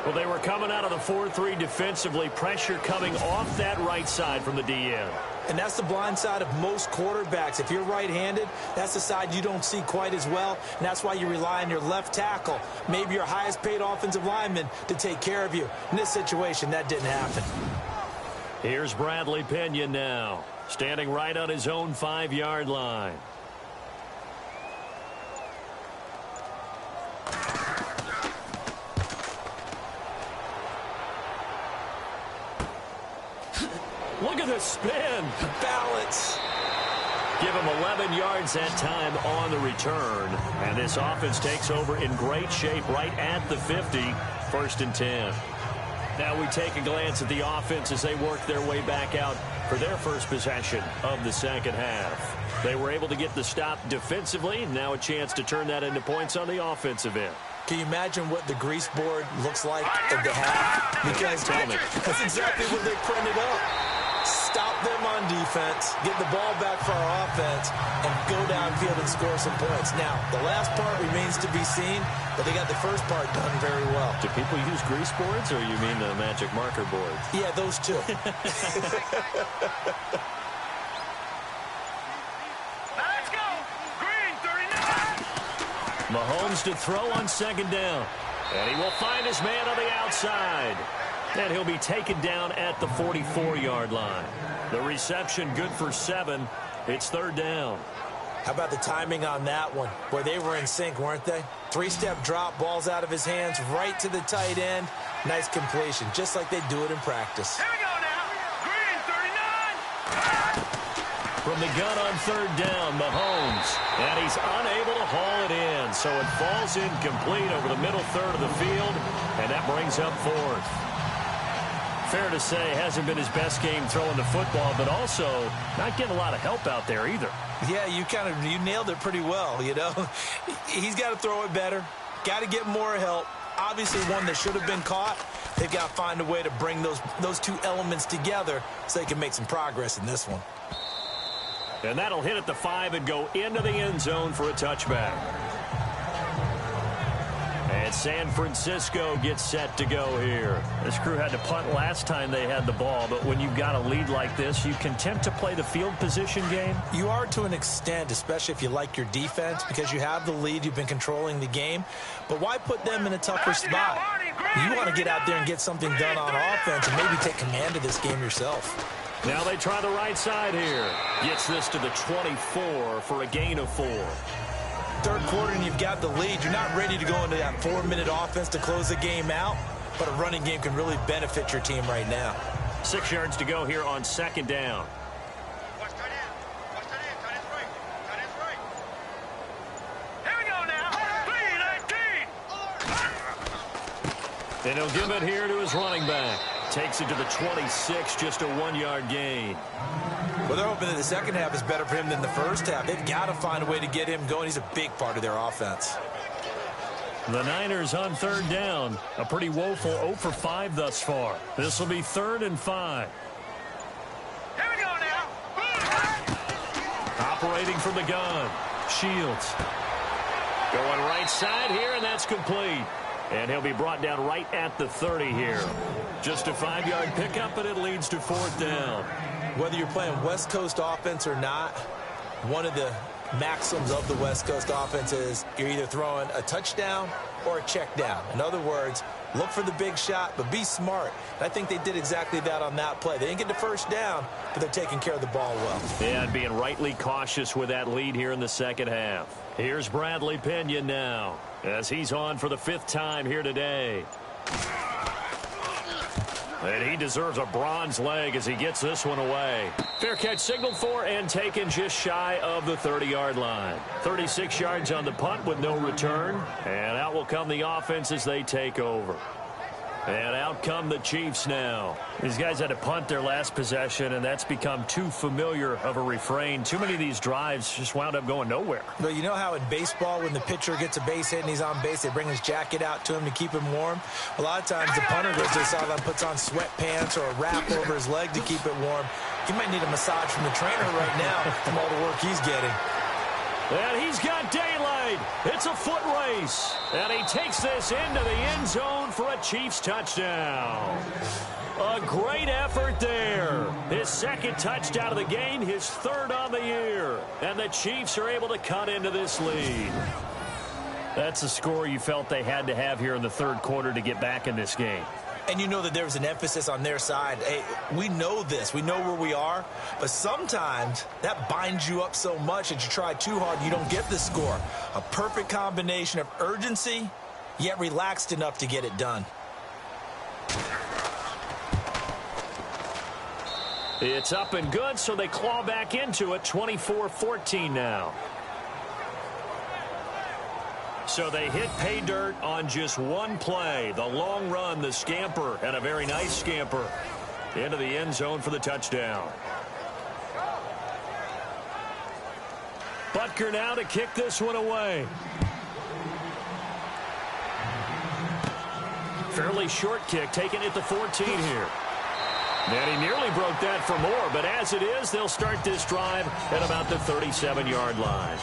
Well, they were coming out of the 4-3 defensively. Pressure coming off that right side from the DN. And that's the blind side of most quarterbacks. If you're right-handed, that's the side you don't see quite as well. And that's why you rely on your left tackle, maybe your highest-paid offensive lineman, to take care of you. In this situation, that didn't happen. Here's Bradley Pinion now, standing right on his own 5-yard line. Look at the spin. Balance. Give him 11 yards that time on the return. And this offense takes over in great shape right at the 50, 1st and 10. Now we take a glance at the offense as they work their way back out for their first possession of the second half. They were able to get the stop defensively. Now a chance to turn that into points on the offensive end. Can you imagine what the grease board looks like at the half? Because that's exactly what they printed up. Stop them on defense, get the ball back for our offense, and go downfield and score some points. Now, the last part remains to be seen, but they got the first part done very well. Do people use grease boards, or you mean the magic marker boards? Yeah, those two. Let's go. Green 39. Mahomes to throw on 2nd down. And he will find his man on the outside. And he'll be taken down at the 44-yard line. The reception good for 7. It's 3rd down. How about the timing on that one? Boy, they were in sync, weren't they? 3-step drop, ball's out of his hands, right to the tight end. Nice completion, just like they do it in practice. Here we go now. Green 39. From the gun on 3rd down, Mahomes. And he's unable to haul it in. So it falls incomplete over the middle third of the field. And that brings up 4th. Fair to say, hasn't been his best game throwing the football, but also not getting a lot of help out there either. Yeah, you nailed it pretty well, you know. He's got to throw it better, got to get more help. Obviously one that should have been caught. They've got to find a way to bring those two elements together so they can make some progress in this one. And that'll hit at the 5 and go into the end zone for a touchback. And San Francisco gets set to go here. This crew had to punt last time they had the ball, but when you've got a lead like this, you can tempt to play the field position game. You are to an extent, especially if you like your defense, because you have the lead, you've been controlling the game. But why put them in a tougher spot? You want to get out there and get something done on offense and maybe take command of this game yourself. Now they try the right side here. Gets this to the 24 for a gain of 4. 3rd quarter and you've got the lead. You're not ready to go into that 4-minute offense to close the game out, but a running game can really benefit your team right now. 6 yards to go here on 2nd down. Watch tight end. Watch tight end. Tight end's right. Tight end's right. Here we go now. 3-19. And he'll give it here to his running back. Takes it to the 26, just a 1-yard gain. Well, they're hoping that the second half is better for him than the first half. They've got to find a way to get him going. He's a big part of their offense. The Niners on 3rd down. A pretty woeful 0 for 5 thus far. This will be 3rd and 5. Here we go now. Operating from the gun. Shields. Going right side here, and that's complete. And he'll be brought down right at the 30 here. Just a 5-yard pickup, and it leads to 4th down. Whether you're playing West Coast offense or not, one of the maxims of the West Coast offense is you're either throwing a touchdown or a check down. In other words, look for the big shot, but be smart. And I think they did exactly that on that play. They didn't get the first down, but they're taking care of the ball well. Yeah, and being rightly cautious with that lead here in the second half. Here's Bradley Pinion now as he's on for the 5th time here today. And he deserves a bronze leg as he gets this one away. Fair catch signaled for and taken just shy of the 30-yard line. 36 yards on the punt with no return. And out will come the offense as they take over. And out come the Chiefs now. These guys had to punt their last possession, and that's become too familiar of a refrain. Too many of these drives just wound up going nowhere. But you know how in baseball, when the pitcher gets a base hit and he's on base, they bring his jacket out to him to keep him warm? A lot of times the punter goes to the sideline, puts on sweatpants or a wrap over his leg to keep it warm. He might need a massage from the trainer right now from all the work he's getting. And he's got daylight. It's a foot race. And he takes this into the end zone for a Chiefs touchdown. A great effort there. His second touchdown of the game, his third on the year. And the Chiefs are able to cut into this lead. That's a score you felt they had to have here in the third quarter to get back in this game. And you know that there was an emphasis on their side. Hey, we know this. We know where we are. But sometimes that binds you up so much that you try too hard, you don't get the score. A perfect combination of urgency, yet relaxed enough to get it done. It's up and good, so they claw back into it, 24-14 now. So they hit pay dirt on just one play. The long run, the scamper, and a very nice scamper into the end zone for the touchdown. Butker now to kick this one away. Fairly short kick, taken at the 14 here. And he nearly broke that for more, but as it is, they'll start this drive at about the 37-yard line.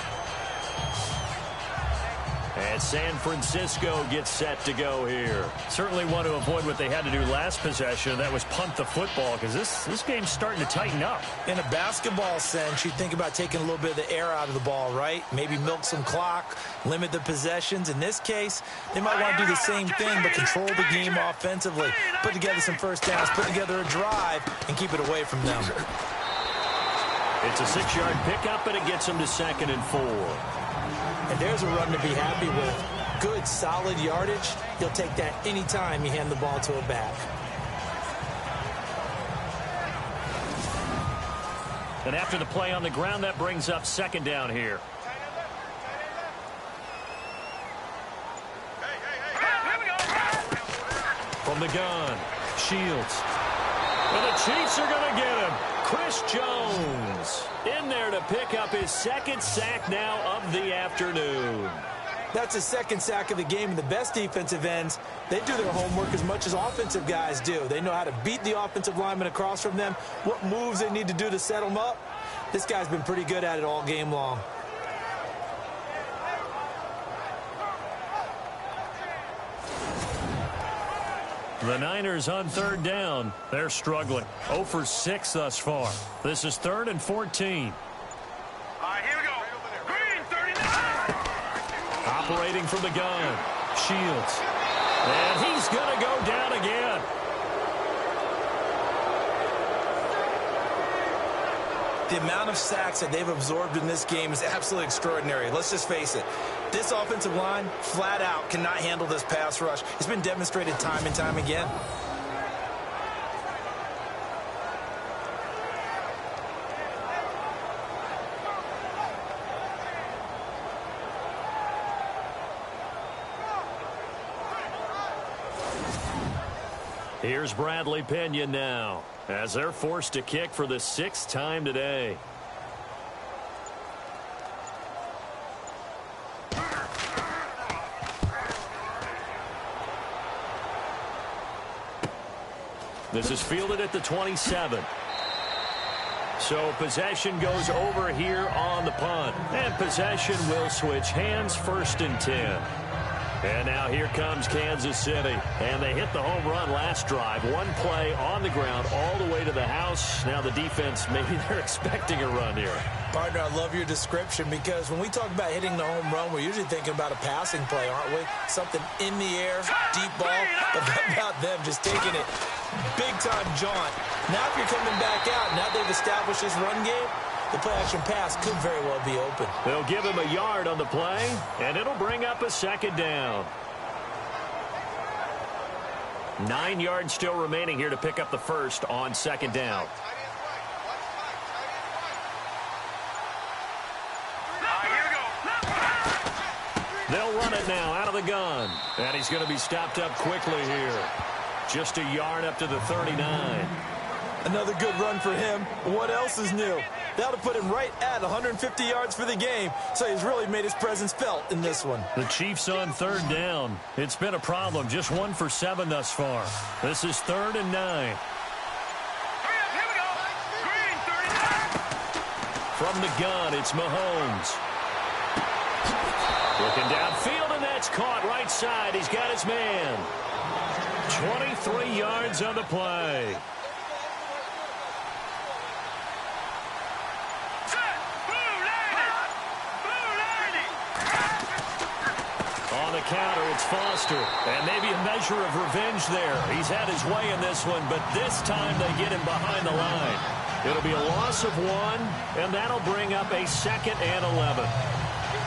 And San Francisco gets set to go here. Certainly want to avoid what they had to do last possession. That was punt the football, because this game's starting to tighten up. In a basketball sense, you think about taking a little bit of the air out of the ball, right? Maybe milk some clock, limit the possessions. In this case, they might want to do the same thing, but control the game offensively. Put together some first downs, put together a drive, and keep it away from them. It's a 6-yard pickup, and it gets them to 2nd and 4. And there's a run to be happy with. Good, solid yardage. You'll take that any time you hand the ball to a back. And after the play on the ground, that brings up 2nd down here. From the gun, Shields. And the Chiefs are going to get him. Chris Jones in there to pick up his 2nd sack now of the afternoon. That's his 2nd sack of the game, and the best defensive ends, they do their homework as much as offensive guys do. They know how to beat the offensive lineman across from them, what moves they need to do to set them up. This guy's been pretty good at it all game long. The Niners on 3rd down. They're struggling. 0 for 6 thus far. This is 3rd and 14. All right, here we go. Green, 39. Operating from the gun. Shields. And he's going to go down again. The amount of sacks that they've absorbed in this game is absolutely extraordinary. Let's just face it. This offensive line, flat out, cannot handle this pass rush. It's been demonstrated time and time again. Here's Bradley Pena now, as they're forced to kick for the 6th time today. This is fielded at the 27. So possession goes over here on the punt. And possession will switch hands, 1st and 10. And now here comes Kansas City. And they hit the home run last drive. One play on the ground all the way to the house. Now the defense, maybe they're expecting a run here. Partner, I love your description, because when we talk about hitting the home run, we're usually thinking about a passing play, aren't we? Something in the air, deep ball. But how about them just taking it big-time jaunt? Now if you're coming back out, now they've established this run game, the play-action pass could very well be open. They'll give him a yard on the play, and it'll bring up a 2nd down. 9 yards still remaining here to pick up the 1st on 2nd down. They'll run it now out of the gun. And he's going to be stopped up quickly here. Just a yard up to the 39. Another good run for him. What else is new? That'll put him right at 150 yards for the game. So he's really made his presence felt in this one. The Chiefs on 3rd down. It's been a problem. Just 1 for 7 thus far. This is 3rd and 9. Here we go. Green, 39. From the gun, it's Mahomes. Looking downfield, and that's caught right side. He's got his man. 23 yards on the play. On the counter, it's Foster. And maybe a measure of revenge there. He's had his way in this one, but this time they get him behind the line. It'll be a loss of 1, and that'll bring up a 2nd and 11.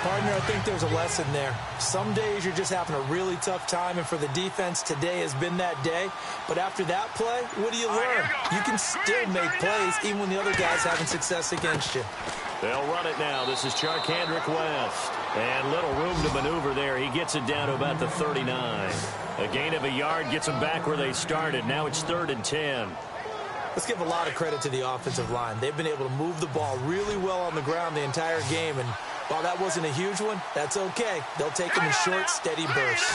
Partner, I think there's a lesson there. Some days you're just having a really tough time, and for the defense, today has been that day. But after that play, what do you learn? You can still make plays even when the other guy's having success against you. They'll run it now. This is Charkandrick West. And little room to maneuver there. He gets it down to about the 39. A gain of a yard gets them back where they started. Now it's 3rd and 10. Let's give a lot of credit to the offensive line. They've been able to move the ball really well on the ground the entire game. And while that wasn't a huge one, that's okay. They'll take them in short, steady bursts.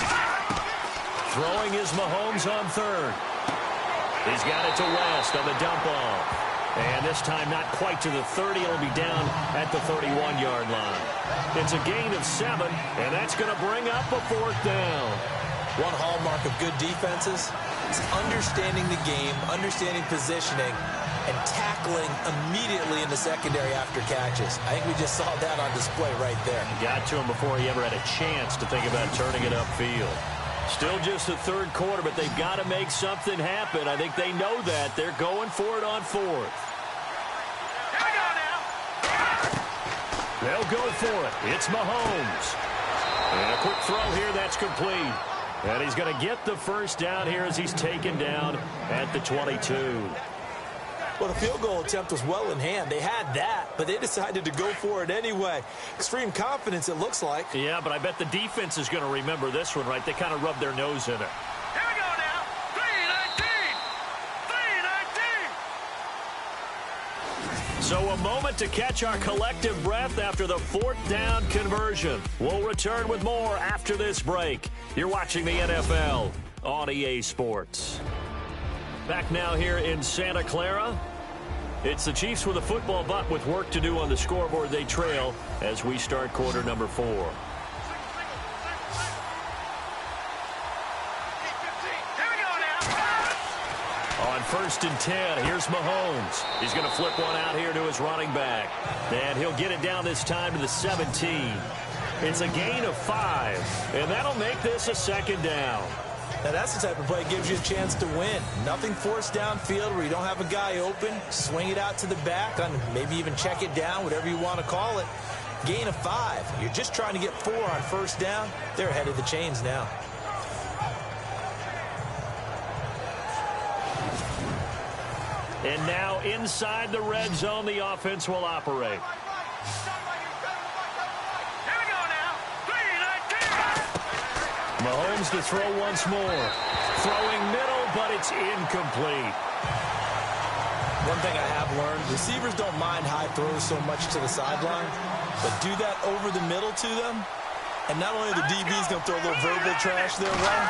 Throwing is Mahomes on 3rd. He's got it to West on the dump off. And this time not quite to the 30. It'll be down at the 31-yard line. It's a gain of 7, and that's going to bring up a 4th down. One hallmark of good defenses is understanding the game, understanding positioning, and tackling immediately in the secondary after catches. I think we just saw that on display right there. Got to him before he ever had a chance to think about turning it upfield. Still just the 3rd quarter, but they've got to make something happen. I think they know that. They're going for it on 4th. They'll go for it. It's Mahomes. And a quick throw here. That's complete. And he's going to get the 1st down here as he's taken down at the 22. Well, the field goal attempt was well in hand. They had that, but they decided to go for it anyway. Extreme confidence, it looks like. Yeah, but I bet the defense is going to remember this one, right? They kind of rubbed their nose in it. Here we go now. 3-19. 3-19. So a moment to catch our collective breath after the 4th down conversion. We'll return with more after this break. You're watching the NFL on EA Sports. Back now here in Santa Clara. It's the Chiefs with a football, but with work to do on the scoreboard. They trail as we start quarter number 4. On 1st and 10, here's Mahomes. He's going to flip one out here to his running back. And he'll get it down this time to the 17. It's a gain of 5, and that'll make this a 2nd down. Now, that's the type of play that gives you a chance to win. Nothing forced downfield where you don't have a guy open. Swing it out to the back, maybe even check it down, whatever you want to call it. Gain of 5. You're just trying to get 4 on 1st down. They're ahead of the chains now. And now inside the red zone, the offense will operate. Mahomes to throw once more. Throwing middle, but it's incomplete. One thing I have learned, receivers don't mind high throws so much to the sideline, but do that over the middle to them, and not only are the DBs going to throw a little verbal trash their way,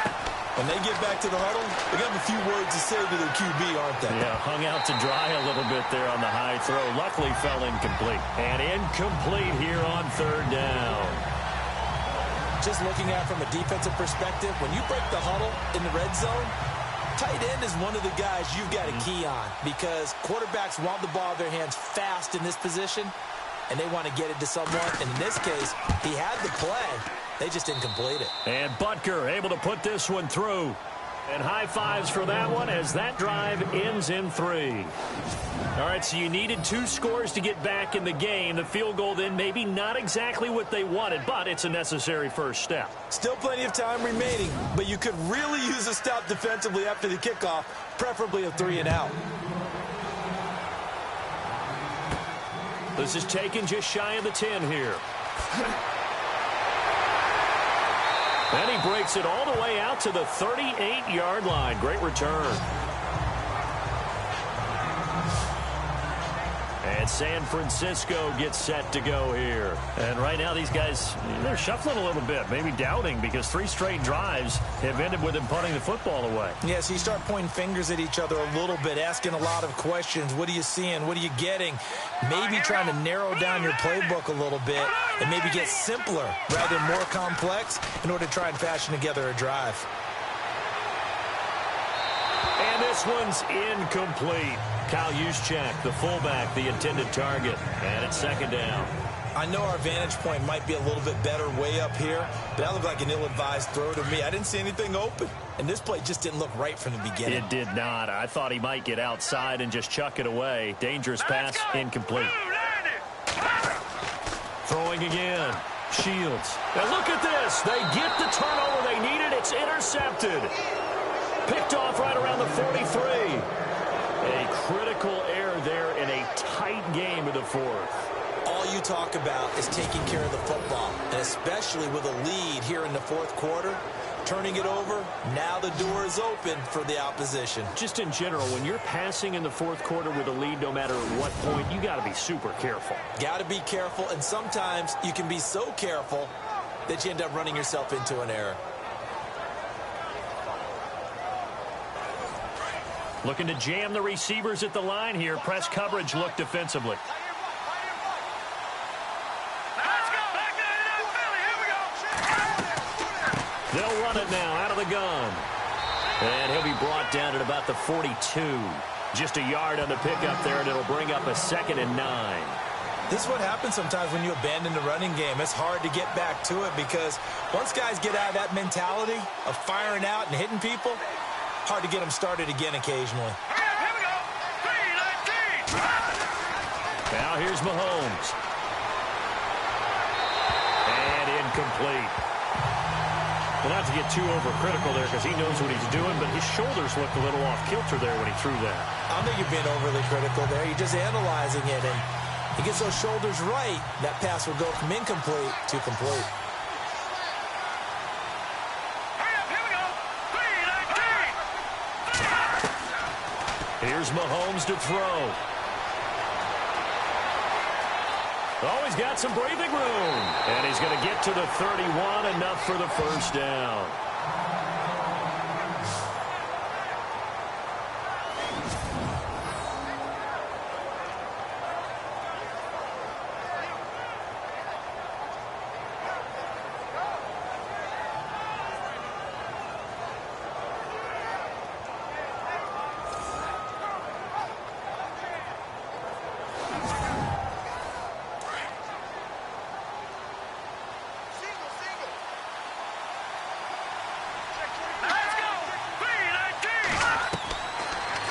when they get back to the huddle, they got a few words to say to their QB, aren't they? Yeah, hung out to dry a little bit there on the high throw. Luckily fell incomplete. And incomplete here on 3rd down. Just looking at it from a defensive perspective, when you break the huddle in the red zone, tight end is one of the guys you've got a key on because quarterbacks want the ball in their hands fast in this position, and they want to get it to someone. And in this case, he had the play. They just didn't complete it. And Butker able to put this one through. And high fives for that one as that drive ends in 3. All right, so you needed 2 scores to get back in the game. The field goal then maybe not exactly what they wanted, but it's a necessary first step. Still plenty of time remaining, but you could really use a stop defensively after the kickoff, preferably a 3 and out. This is taken just shy of the 10 here. And he breaks it all the way out to the 38-yard line. Great return. And San Francisco gets set to go here. And right now these guys, they're shuffling a little bit, maybe doubting because 3 straight drives have ended with them punting the football away. Yeah, so you start pointing fingers at each other a little bit, asking a lot of questions. What are you seeing? What are you getting? Maybe trying to narrow down your playbook a little bit and maybe get simpler rather than more complex in order to try and fashion together a drive. This one's incomplete. Kyle Juszczyk, the fullback, the intended target. And it's second down. I know our vantage point might be a little bit better way up here, but that looked like an ill-advised throw to me. I didn't see anything open, and this play just didn't look right from the beginning. It did not. I thought he might get outside and just chuck it away. Dangerous pass, incomplete. Throwing again. Shields. Now look at this. They get the turnover they needed. It's intercepted. Picked off right around the 43. A critical error there in a tight game of the fourth. All you talk about is taking care of the football, and especially with a lead here in the fourth quarter, turning it over, now the door is open for the opposition. Just in general, when you're passing in the fourth quarter with a lead, no matter what point, you got to be super careful. Got to be careful, and sometimes you can be so careful that you end up running yourself into an error. Looking to jam the receivers at the line here. Press coverage look defensively. They'll run it now out of the gun. And he'll be brought down at about the 42. Just a yard on the pickup there, and it'll bring up a 2nd and 9. This is what happens sometimes when you abandon the running game. It's hard to get back to it because once guys get out of that mentality of firing out and hitting people, hard to get them started again occasionally. Here we go. 3-19. Now here's Mahomes. And incomplete. Well, not to get too overcritical there because he knows what he's doing, but his shoulders looked a little off kilter there when he threw that. I don't think you're being overly critical there. You're just analyzing it, and he gets those shoulders right. That pass will go from incomplete to complete. Here we go. 3-19. Here's Mahomes to throw. Oh, he's got some breathing room. And he's going to get to the 31, enough for the first down.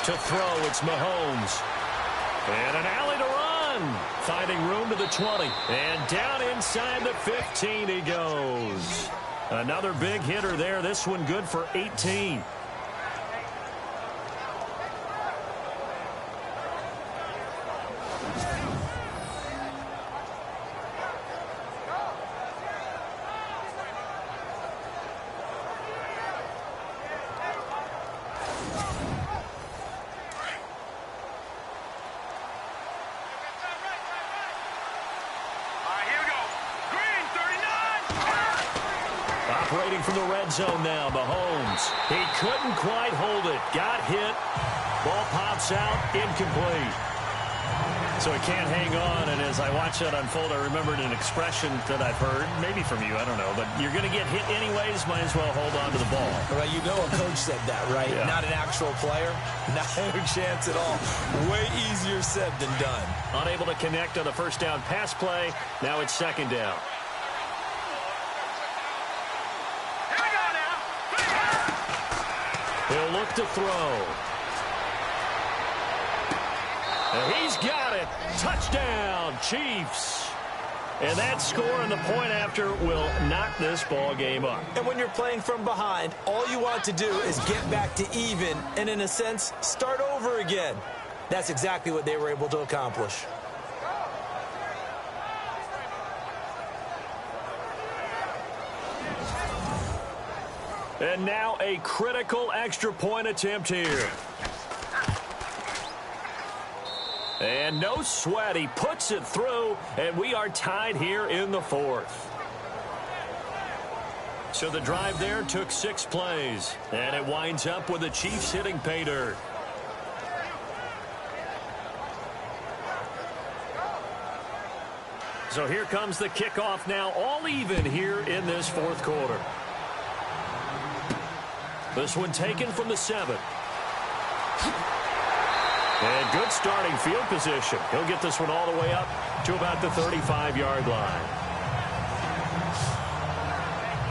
To throw, it's Mahomes. And an alley to run. Finding room to the 20. And down inside the 15 he goes. Another big hitter there. This one good for 18. Operating from the red zone now, Mahomes. He couldn't quite hold it. Got hit. Ball pops out. Incomplete. So he can't hang on, and as I watch that unfold, I remembered an expression that I've heard, maybe from you, I don't know, but you're going to get hit anyways, might as well hold on to the ball. Well, you know a coach said that, right? Yeah. Not an actual player. Not a chance at all. Way easier said than done. Unable to connect on the first down pass play. Now it's second down. He'll look to throw. And he's got it. Touchdown, Chiefs. And that score and the point after will knock this ball game up. And when you're playing from behind, all you want to do is get back to even and, in a sense, start over again. That's exactly what they were able to accomplish. And now a critical extra point attempt here. And no sweat. He puts it through, and we are tied here in the fourth. So the drive there took 6 plays, and it winds up with the Chiefs hitting pay dirt. So here comes the kickoff now, all even here in this fourth quarter. This one taken from the 7. And good starting field position. He'll get this one all the way up to about the 35-yard line.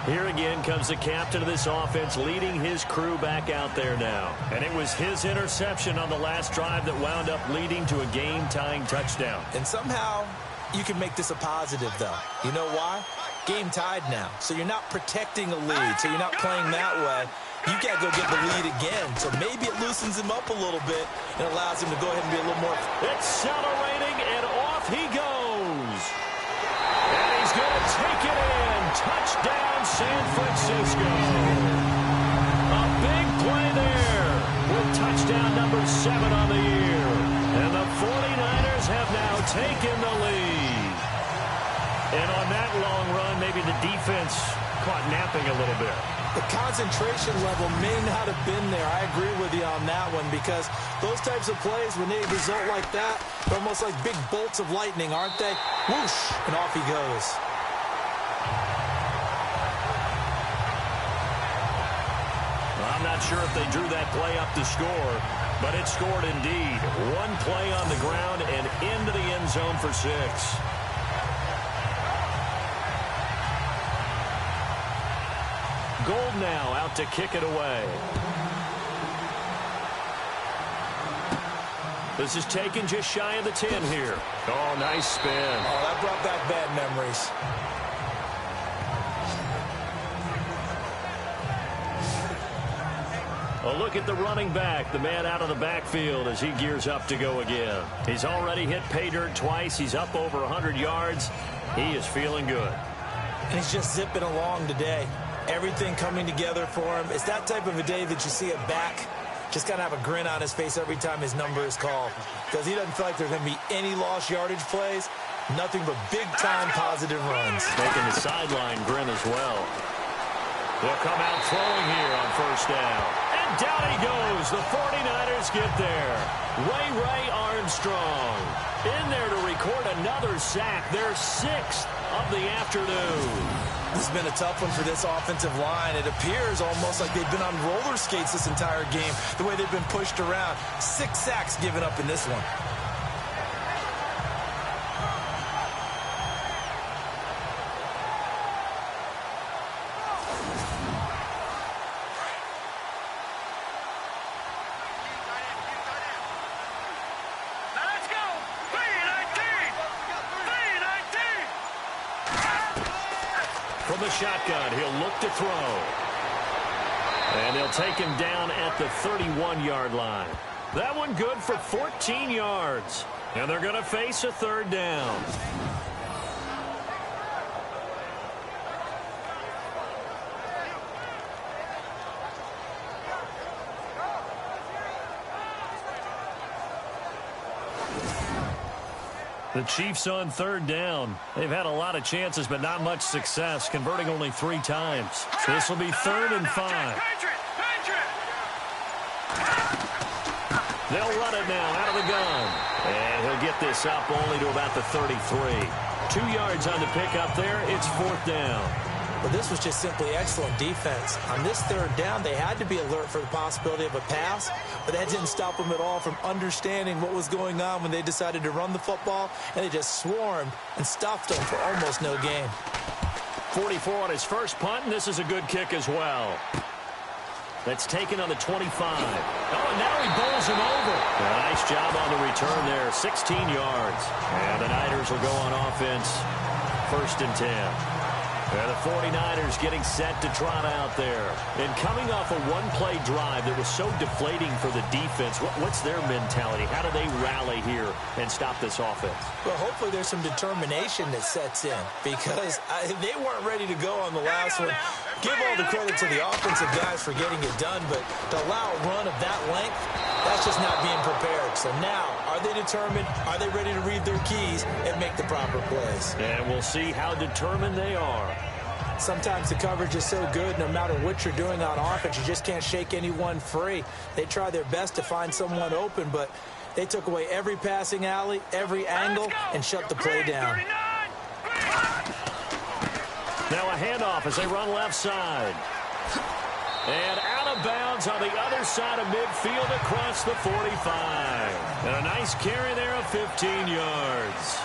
Here again comes the captain of this offense leading his crew back out there now. And it was his interception on the last drive that wound up leading to a game-tying touchdown. And somehow you can make this a positive, though. You know why? Game tied now. So you're not protecting a lead. So you're not playing that way. You got to go get the lead again. So maybe it loosens him up a little bit and allows him to go ahead and be a little more. Accelerating, and off he goes. And he's going to take it in. Touchdown, San Francisco. A big play there with touchdown number 7 on the year. And the 49ers have now taken the lead. And on that long run, maybe the defense caught napping a little bit. The concentration level may not have been there. I agree with you on that one because those types of plays, when they result like that, they're almost like big bolts of lightning, aren't they? Whoosh, and off he goes. I'm not sure if they drew that play up to score, but it scored indeed. One play on the ground and into the end zone for 6. Gold now out to kick it away. This is taken just shy of the 10 here. Oh, nice spin. Oh, that brought back bad memories. A look at the running back, the man out of the backfield as he gears up to go again. He's already hit pay dirt twice. He's up over 100 yards. He is feeling good. And he's just zipping along today. Everything coming together for him. It's that type of a day that you see a back just kind of have a grin on his face every time his number is called. Because he doesn't feel like there are going to be any lost yardage plays. Nothing but big-time positive runs. Making the sideline grin as well. They'll come out throwing here on first down. And down he goes. The 49ers get there. Ray Armstrong in there to record another sack. Their 6th of the afternoon. This has been a tough one for this offensive line. It appears almost like they've been on roller skates this entire game, the way they've been pushed around. 6 sacks given up in this one. From the shotgun, he'll look to throw. And they'll take him down at the 31-yard line. That one good for 14 yards. And they're going to face a 3rd down. The Chiefs on 3rd down. They've had a lot of chances, but not much success, converting only 3 times. This will be 3rd and 5. They'll run it now out of the gun. And he'll get this up only to about the 33. 2 yards on the pickup there. It's 4th down. But this was just simply excellent defense. On this 3rd down, they had to be alert for the possibility of a pass, but that didn't stop them at all from understanding what was going on when they decided to run the football, and they just swarmed and stuffed them for almost no gain. 44 on his first punt, and this is a good kick as well. That's taken on the 25. Oh, and now he bowls him over. A nice job on the return there, 16 yards. And the Niners will go on offense, 1st and 10. And the 49ers getting set to trot out there. And coming off a one-play drive that was so deflating for the defense, what's their mentality? How do they rally here and stop this offense? Well, hopefully there's some determination that sets in because they weren't ready to go on the last one. Give all the credit to the offensive guys for getting it done, but to allow a run of that length, that's just not being prepared. So now, are they determined? Are they ready to read their keys and make the proper plays? And we'll see how determined they are. Sometimes the coverage is so good, no matter what you're doing on offense, you just can't shake anyone free. They try their best to find someone open, but they took away every passing alley, every angle, and shut the play down. Now a handoff as they run left side. And out of of bounds on the other side of midfield across the 45. And a nice carry there of 15 yards.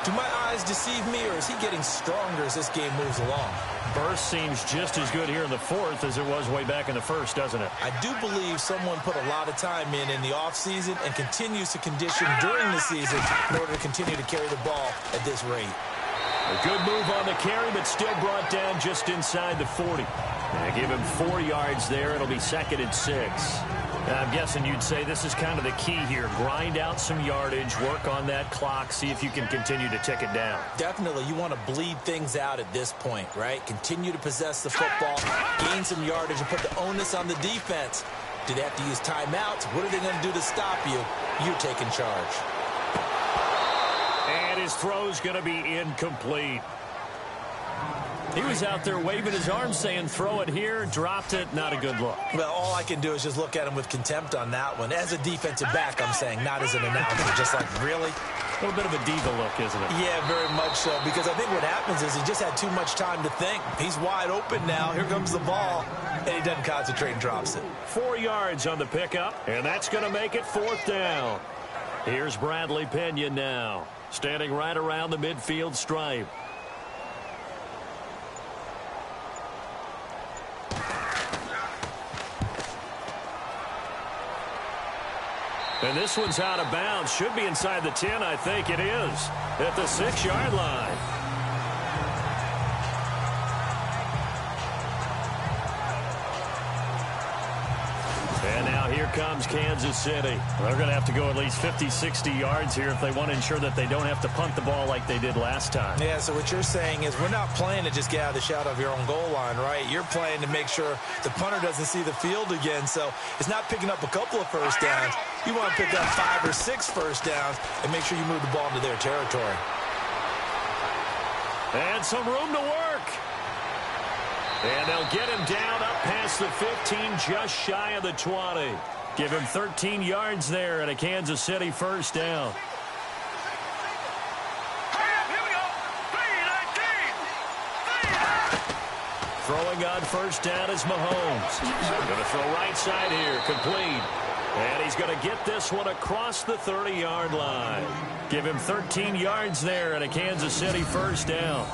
Do my eyes deceive me, or is he getting stronger as this game moves along? Burst seems just as good here in the fourth as it was way back in the first, doesn't it? I do believe someone put a lot of time in the offseason and continues to condition during the season in order to continue to carry the ball at this rate. A good move on the carry, but still brought down just inside the 40. And give him 4 yards there. It'll be 2nd and 6. I'm guessing you'd say this is kind of the key here. Grind out some yardage, work on that clock, see if you can continue to tick it down. Definitely, you want to bleed things out at this point, right? Continue to possess the football, gain some yardage, and put the onus on the defense. Do they have to use timeouts? What are they going to do to stop you? You're taking charge. And his throw's going to be incomplete. He was out there waving his arms saying, throw it here, dropped it, not a good look. Well, all I can do is just look at him with contempt on that one. As a defensive back, I'm saying, not as an announcer. Just like, really? A little bit of a diva look, isn't it? Yeah, very much so. Because I think what happens is he just had too much time to think. He's wide open now. Here comes the ball. And he doesn't concentrate and drops it. 4 yards on the pickup, and that's going to make it 4th down. Here's Bradley Pena now, standing right around the midfield stripe. And this one's out of bounds. Should be inside the 10, I think it is. At the 6-yard line. And now here comes Kansas City. They're going to have to go at least 50, 60 yards here if they want to ensure that they don't have to punt the ball like they did last time. Yeah, so what you're saying is we're not playing to just get out of the shadow of your own goal line, right? You're playing to make sure the punter doesn't see the field again. So it's not picking up a couple of first downs. You want to pick up 5 or 6 first downs and make sure you move the ball into their territory. And some room to work. And they'll get him down up past the 15, just shy of the 20. Give him 13 yards there and a Kansas City first down. Throwing on first down is Mahomes. Going to throw right side here, complete. And he's going to get this one across the 30-yard line. Give him 13 yards there and a Kansas City first down.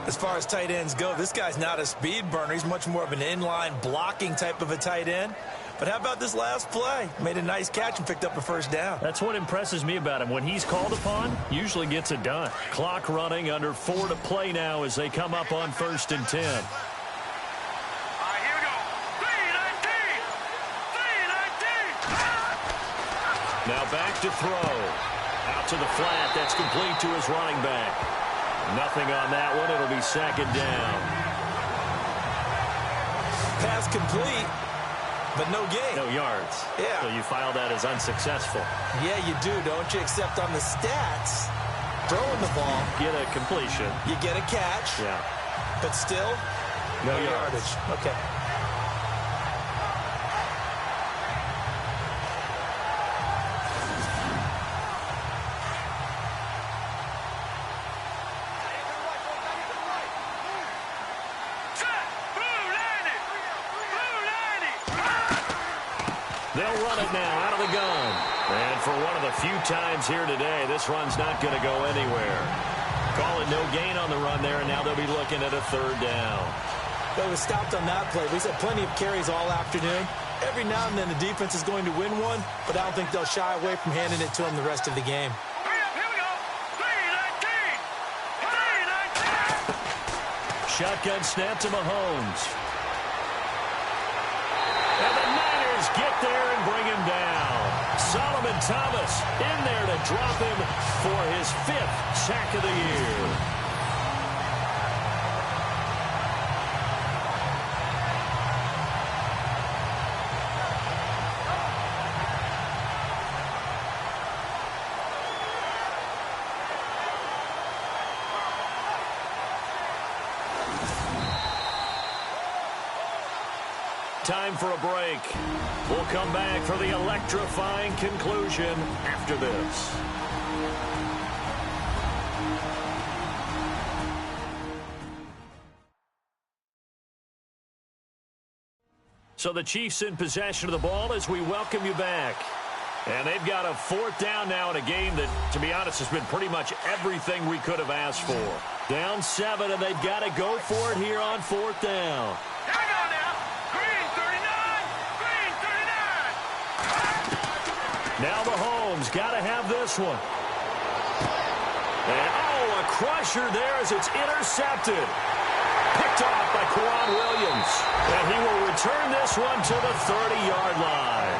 As far as tight ends go, this guy's not a speed burner. He's much more of an inline blocking type of a tight end. But how about this last play? Made a nice catch and picked up a first down. That's what impresses me about him. When he's called upon, usually gets it done. Clock running, under 4 to play now as they come up on 1st and 10. Now back to throw. Out to the flat. That's complete to his running back. Nothing on that one. It'll be 2nd down. Pass complete, but no gain. No yards. Yeah. So you file that as unsuccessful. Yeah, you do, don't you? Except on the stats, throwing the ball. Get a completion. You get a catch. Yeah. But still, no yardage. Okay. They'll run it now out of the gun. And for one of the few times here today, this run's not going to go anywhere. Call it no gain on the run there, and now they'll be looking at a 3rd down. But it was stopped on that play. We've had plenty of carries all afternoon. Every now and then the defense is going to win one, but I don't think they'll shy away from handing it to them the rest of the game. Shotgun snap to Mahomes. And the Niners get there and bring him down. Solomon Thomas in there to drop him for his 5th sack of the year. Time for a break. We'll come back for the electrifying conclusion after this. So the Chiefs in possession of the ball as we welcome you back. And they've got a 4th down now in a game that, to be honest, has been pretty much everything we could have asked for. Down 7, and they've got to go for it here on 4th down. Here we go now. Green 39. Green 39. Now Mahomes got to have this one. And, a crusher there as it's intercepted. Picked off by Kwan Williams. And he will return this one to the 30-yard line.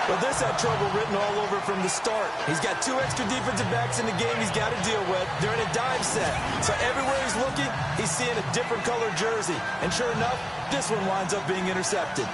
Well, this had trouble written all over from the start. He's got 2 extra defensive backs in the game he's got to deal with. They're in a dime set. So everywhere he's looking, he's seeing a different color jersey. And sure enough, this one winds up being intercepted.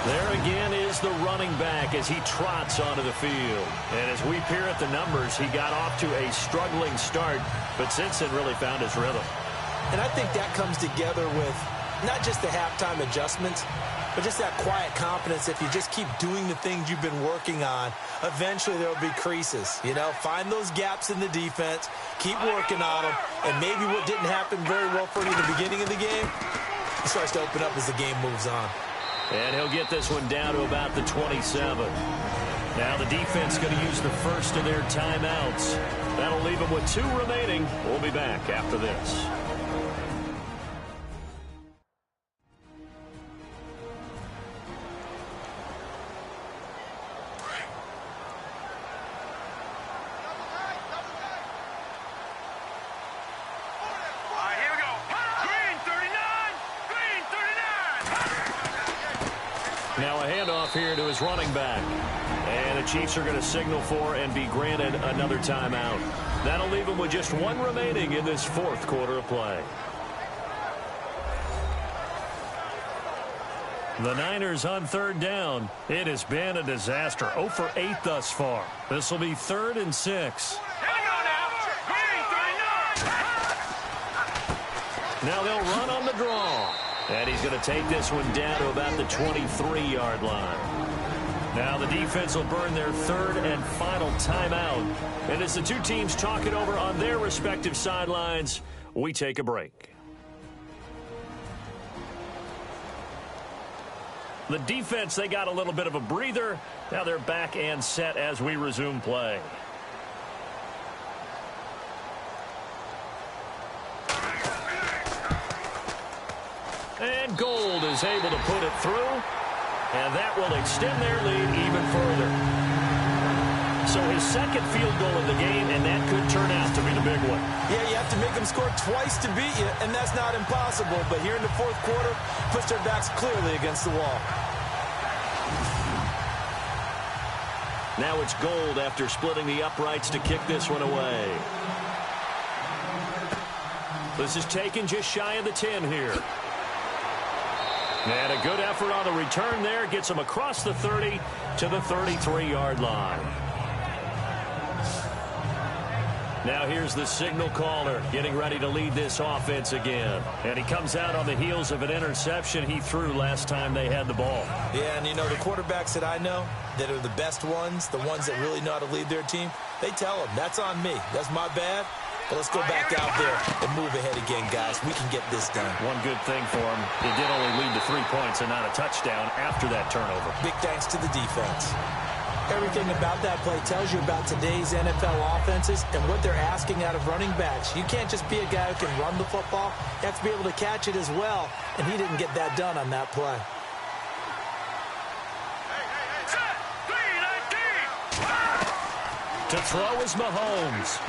There again is the running back as he trots onto the field. And as we peer at the numbers, he got off to a struggling start, but since then really found his rhythm. And I think that comes together with not just the halftime adjustments, but just that quiet confidence. If you just keep doing the things you've been working on, eventually there will be creases. You know, find those gaps in the defense, keep working on them, and maybe what didn't happen very well for you in the beginning of the game, it starts to open up as the game moves on. And he'll get this one down to about the 27. Now the defense going to use the first of their timeouts. That'll leave them with 2 remaining. We'll be back after this. All right, here we go. Green 39. Green 39. Now a handoff here to his running back. And the Chiefs are going to signal for and be granted another timeout. That'll leave them with just 1 remaining in this 4th quarter of play. The Niners on 3rd down. It has been a disaster. 0 for 8 thus far. This will be 3rd and 6. Here we go now. Green 39. Now they'll run on the draw. And he's going to take this one down to about the 23-yard line. Now the defense will burn their 3rd and final timeout. And as the 2 teams talk it over on their respective sidelines, we take a break. The defense, they got a little bit of a breather. Now they're back and set as we resume play. And Gold is able to put it through. And that will extend their lead even further. So his 2nd field goal of the game, and that could turn out to be the big one. Yeah, you have to make them score twice to beat you, and that's not impossible. But here in the 4th quarter, puts their backs clearly against the wall. Now it's Gold after splitting the uprights to kick this one away. This is taken just shy of the 10 here. And a good effort on the return there. Gets him across the 30 to the 33-yard line. Now here's the signal caller getting ready to lead this offense again. And he comes out on the heels of an interception he threw last time they had the ball. Yeah, and you know, the quarterbacks that I know that are the best ones, the ones that really know how to lead their team, they tell them, that's on me. That's my bad. But let's go back out there and move ahead again, guys. We can get this done. One good thing for him, he did only lead to 3 points and not a touchdown after that turnover. Big thanks to the defense. Everything about that play tells you about today's NFL offenses and what they're asking out of running backs. You can't just be a guy who can run the football. You have to be able to catch it as well, and he didn't get that done on that play. Set. 3-19. To throw is Mahomes.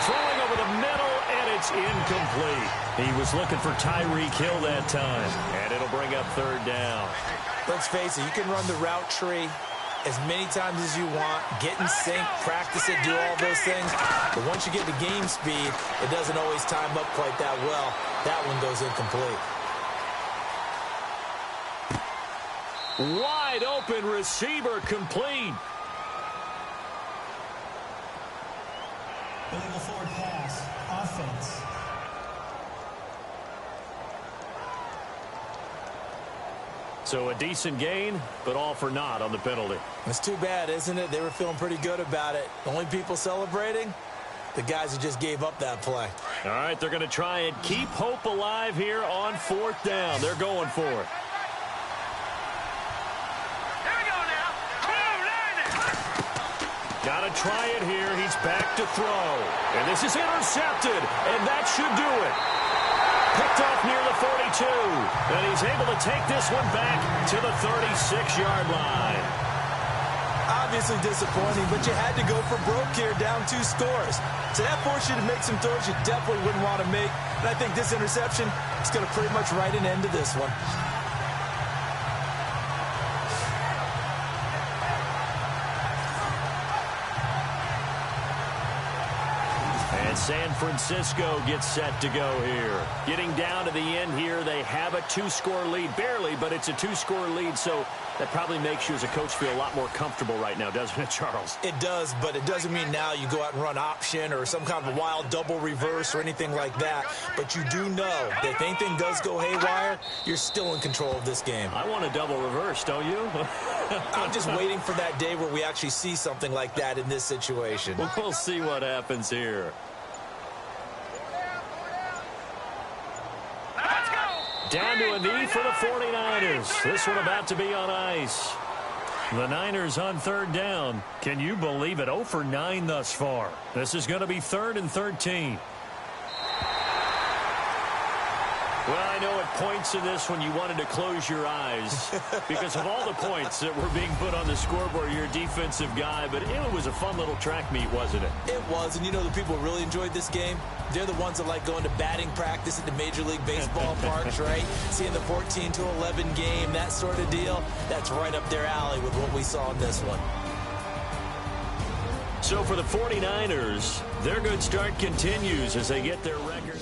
Throwing over the middle, and it's incomplete. He was looking for Tyreek Hill that time, and it'll bring up 3rd down. Let's face it, you can run the route tree as many times as you want, get in sync, practice it, do all those things. But once you get to game speed, it doesn't always time up quite that well. That one goes incomplete. Wide open receiver complete. Illegal forward pass. Offense. So a decent gain, but all for naught on the penalty. It's too bad, isn't it? They were feeling pretty good about it. The only people celebrating, the guys who just gave up that play. All right, they're going to try and keep hope alive here on 4th down. They're going for it. Here we go now. Got to try it here. He's back to throw. And this is intercepted, and that should do it. Picked off near the 42, and he's able to take this one back to the 36-yard line. Obviously disappointing, but you had to go for broke here, down 2 scores. So that forced you to make some throws you definitely wouldn't want to make. And I think this interception is going to pretty much write an end to this one. And San Francisco gets set to go here. Getting down to the end here, they have a 2-score lead. Barely, but it's a 2-score lead, so that probably makes you as a coach feel a lot more comfortable right now, doesn't it, Charles? It does, but it doesn't mean now you go out and run option or some kind of a wild double reverse or anything like that. But you do know that if anything does go haywire, you're still in control of this game. I want a double reverse, don't you? I'm just waiting for that day where we actually see something like that in this situation. Well, we'll see what happens here. Down to a knee for the 49ers. This one about to be on ice. The Niners on 3rd down. Can you believe it? 0 for 9 thus far. This is going to be 3rd and 13. Well, I know at points in this when you wanted to close your eyes because of all the points that were being put on the scoreboard. You're a defensive guy, but it was a fun little track meet, wasn't it? It was, and you know the people who really enjoyed this game? They're the ones that like going to batting practice at the Major League Baseball parks, right? Seeing the 14-11 game, that sort of deal. That's right up their alley with what we saw in this one. So for the 49ers, their good start continues as they get their record.